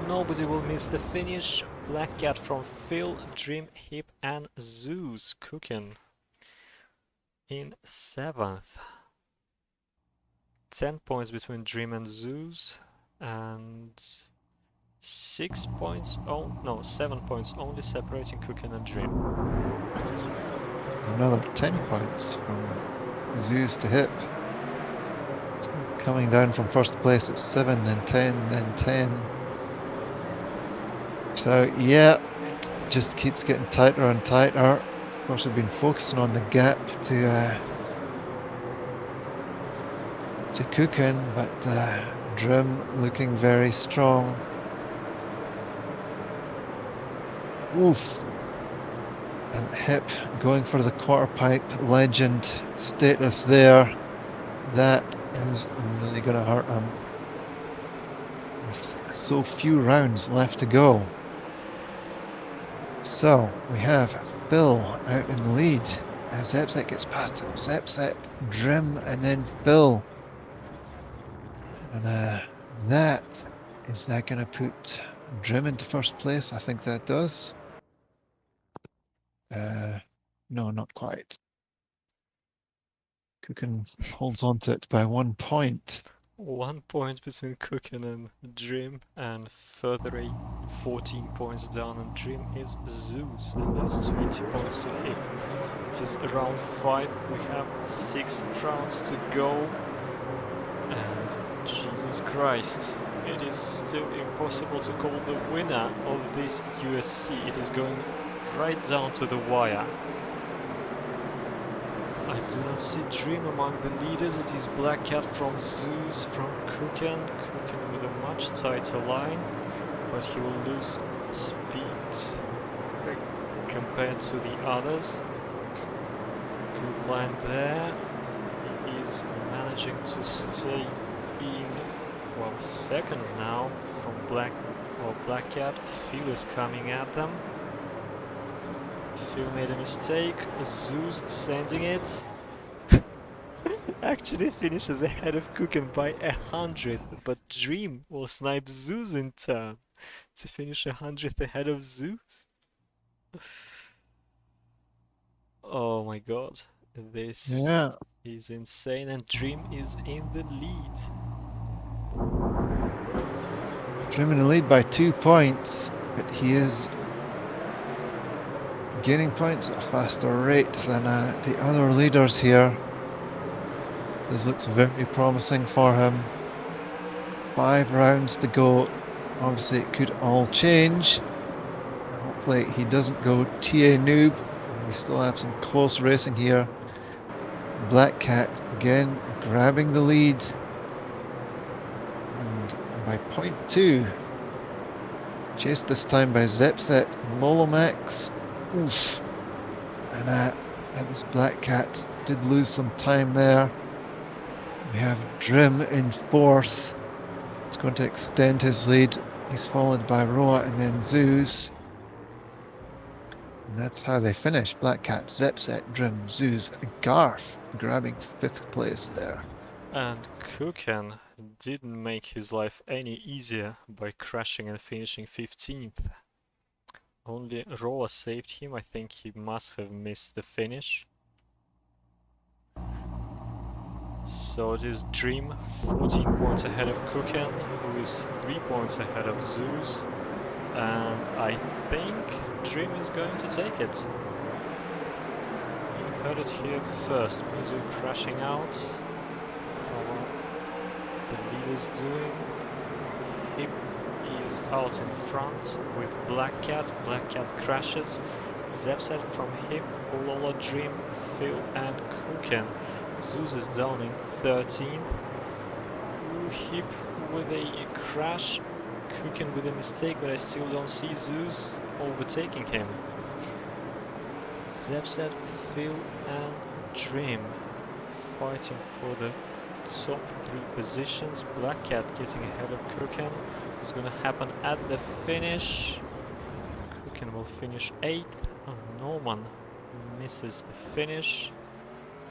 Nobody will miss the finish. Black Cat from Phil, Dream, Hip and Zeus. Kuken in 7th. 10 points between Dream and Zeus, and 6 points, oh no, 7 points only separating Kuken and Dream. Another 10 points from Zeus to Hip. coming down from first place at 7, then 10, then 10. So yeah, it just keeps getting tighter and tighter. Of course, we've been focusing on the gap to Kukin, but Drim looking very strong. Oof. And Hip going for the quarter pipe legend status there. That is really going to hurt him. With so few rounds left to go. So we have Phil out in the lead. As Zepset gets past him. Zepset, Drim, and then Phil. And is that going to put Drim into first place? I think that does. No, not quite. Kukin holds on to it by 1 point. 1 point between Kukin and Dream, and further 14 points down on Dream is Zeus, and there's 20 points to him. It is round 5, we have 6 rounds to go, and Jesus Christ, it is still impossible to call the winner of this USC. It is going right down to the wire. I do not see Dream among the leaders. It is Black Cat from Zeus, from Kukin. Kukin with a much tighter line, but he will lose speed compared to the others. Good line there. He is managing to stay in, well, second now from Black Cat. Phil is coming at them. Phil made a mistake. Zeus sending it. Actually finishes ahead of Kukin by 100, but Dream will snipe Zeus in turn to finish 100th ahead of Zeus. Oh my god, this is insane, and Dream is in the lead. Dream in the lead by 2 points, but he is gaining points at a faster rate than the other leaders here. This looks very promising for him. 5 rounds to go. Obviously it could all change. Hopefully he doesn't go TA noob. We still have some close racing here. Black Cat again grabbing the lead. And by 0.2. Chased this time by Zepset and Lolomax. Oof. And this Black Cat did lose some time there. We have Drim in 4th. It's going to extend his lead. He's followed by Roa and then Zeus. And that's how they finish. Black Cat, Zepset, Drim, Zeus, Garth grabbing 5th place there. And Kukin didn't make his life any easier by crashing and finishing 15th. Only Roa saved him. I think he must have missed the finish. So it is Dream 14 points ahead of Kukin, who is 3 points ahead of Zeus. And I think Dream is going to take it. You heard it here first. Mizu crashing out. How are the leaders doing? Hip is out in front with Black Cat. Black Cat crashes. Zepset from Hip, Lola, Dream, Phil and Kukin. Zeus is down in 13th. Hip with a crash. Kukin with a mistake, but I still don't see Zeus overtaking him. Zepset, Phil and Dream fighting for the top 3 positions. Black Cat getting ahead of Kukin. What's going to happen at the finish? Kukin will finish 8th. Norman misses the finish.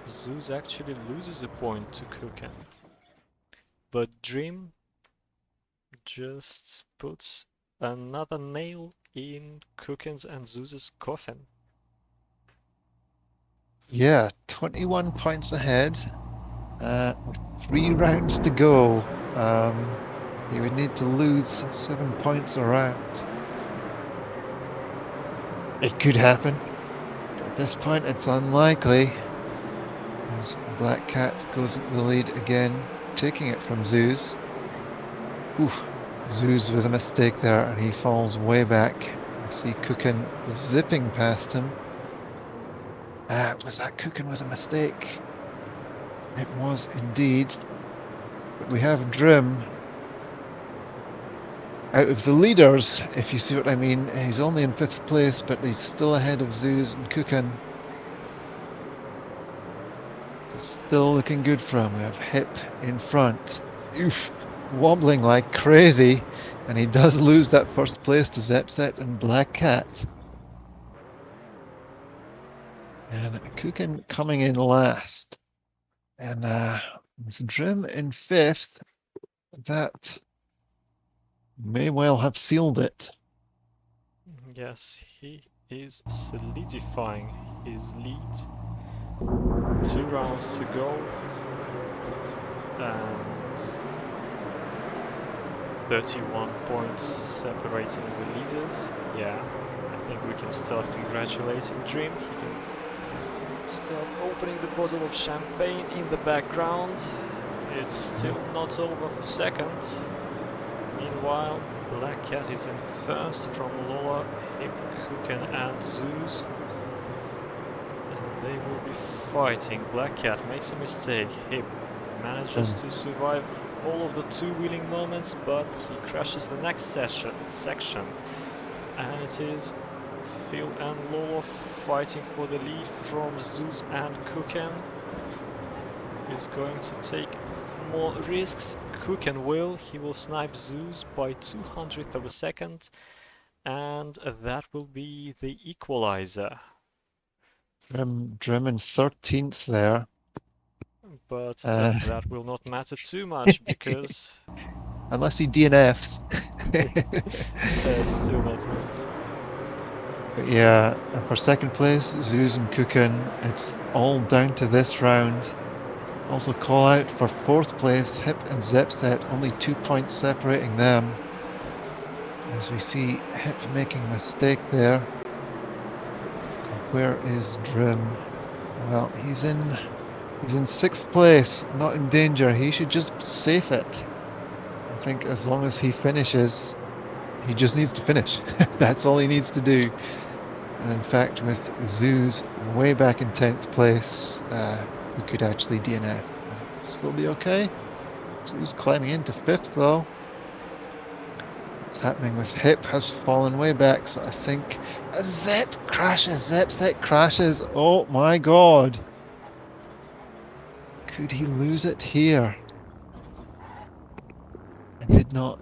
Zeus actually loses a point to Kukin. But Dream just puts another nail in Kukin's and Zeus's coffin. Yeah, 21 points ahead. With 3 rounds to go. He would need to lose 7 points a round. It could happen. But at this point, it's unlikely. As Black Cat goes into the lead again. taking it from Zeus. Oof, Zeus with a mistake there, and he falls way back. I see Cookin zipping past him. Was that Cookin with a mistake? It was indeed. But we have Drim out of the leaders, if you see what I mean. He's only in 5th place, but he's still ahead of Zeus and Cookin. So still looking good for him. We have Hip in front. Oof, wobbling like crazy. And he does lose that 1st place to Zepset and Black Cat. And Cookin coming in last. And with Drim in 5th, that may well have sealed it. Yes, he is solidifying his lead. 2 rounds to go. And 31 points separating the leaders. Yeah, I think we can start congratulating Dream. He can start opening the bottle of champagne in the background. It's still not over for 2nd. Meanwhile, Black Cat is in 1st from Lola, Hip, Cookin and Zeus. And they will be fighting. Black Cat makes a mistake. Hip manages to survive all of the 2-wheeling moments, but he crashes the next section. And it is Phil and Lola fighting for the lead from Zeus and Cookin. Is going to take more risks. Cookin will. He will snipe Zeus by 200th of a second. And that will be the equalizer. Drim in 13th there. But that will not matter too much because... Unless he DNFs. Still not enough. But yeah, and for 2nd place, Zeus and Cookin, it's all down to this round. Also call out for 4th place, Hip and Zepset, only 2 points separating them. As we see Hip making a mistake there. Where is Drim? Well, he's in 6th place, not in danger. He should just safe it. I think as long as he finishes, he just needs to finish. That's all he needs to do. And in fact, with Zeus way back in 10th place, he could actually DNF. Still be okay. Zeus climbing into 5th though. What's happening with Hip has fallen way back, so I think Zepset crashes. Oh my god. Could he lose it here? I did not.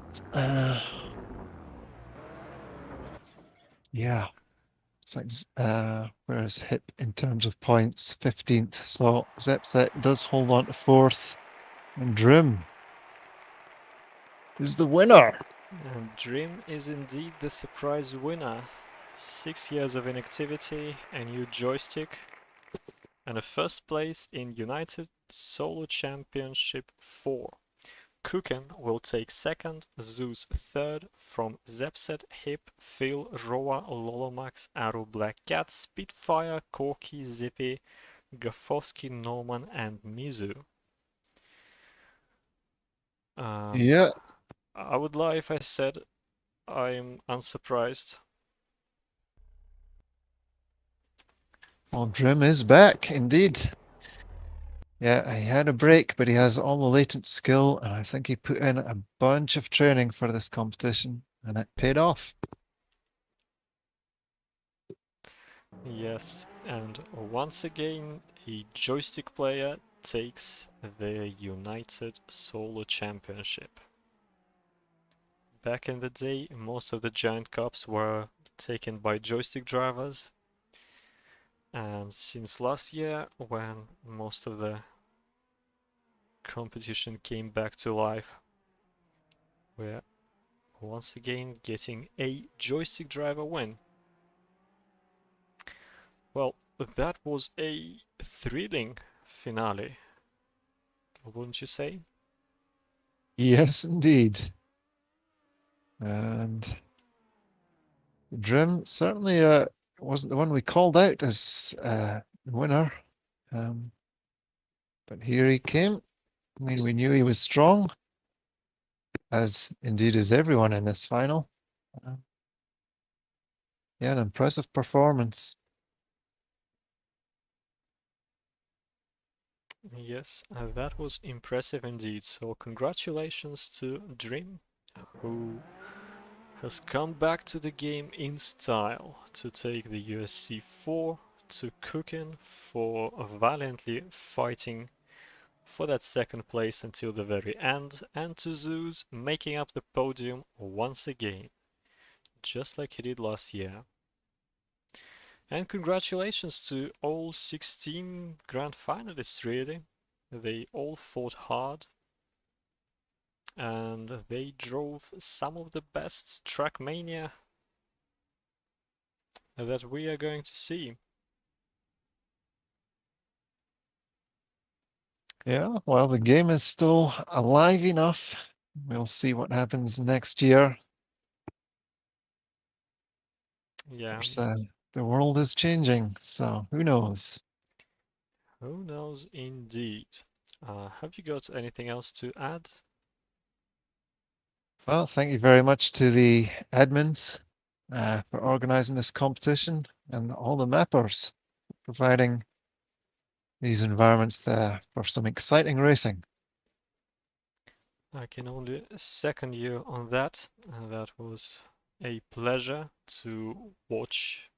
Yeah. It's like, whereas Hip in terms of points, 15th. So Zepset does hold on to 4th. And Drim is the winner. And Dream is indeed the surprise winner. 6 years of inactivity, a new joystick, and a 1st place in United Solo Championship 4. Cookin will take 2nd, Zeus 3rd, from Zepset, Hip, Phil, Roa, Lolomax, Arrow, Black Cat, Spitfire, Corky, Zippy, Grafowski, Norman, and Mizu. Yeah. I would lie if I said I'm unsurprised. Well, Drim is back, indeed. Yeah, he had a break, but he has all the latent skill, and I think he put in a bunch of training for this competition, and it paid off. Yes, and once again, a joystick player takes the United Solo Championship. Back in the day, most of the Giant Cups were taken by joystick drivers. And since last year, when most of the competition came back to life, we're once again getting a joystick driver win. Well, that was a thrilling finale, wouldn't you say? Yes, indeed. And Drim certainly wasn't the one we called out as the winner. But here he came. I mean, we knew he was strong, as indeed is everyone in this final. Uh, yeah, an impressive performance. Yes, that was impressive indeed. So congratulations to Dream, who has come back to the game in style to take the USC 4, to Cookin for valiantly fighting for that second place until the very end, and to Zeus making up the podium once again, just like he did last year. And congratulations to all 16 grand finalists, really. They all fought hard and they drove some of the best Trackmania that we are going to see. Yeah, well, the game is still alive enough. We'll see what happens next year. Yeah, The world is changing, so who knows? who knows indeed. Have you got anything else to add? Well, thank you very much to the admins for organizing this competition and all the mappers providing these environments there for some exciting racing. I can only second you on that. That was a pleasure to watch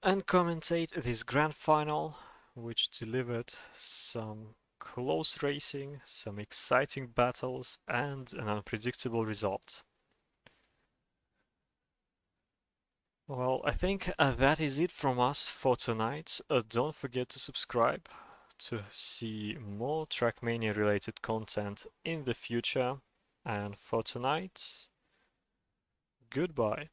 and commentate this grand final, which delivered some close racing, some exciting battles, and an unpredictable result. Well, I think that is it from us for tonight. Don't forget to subscribe to see more Trackmania related content in the future. And for tonight, goodbye.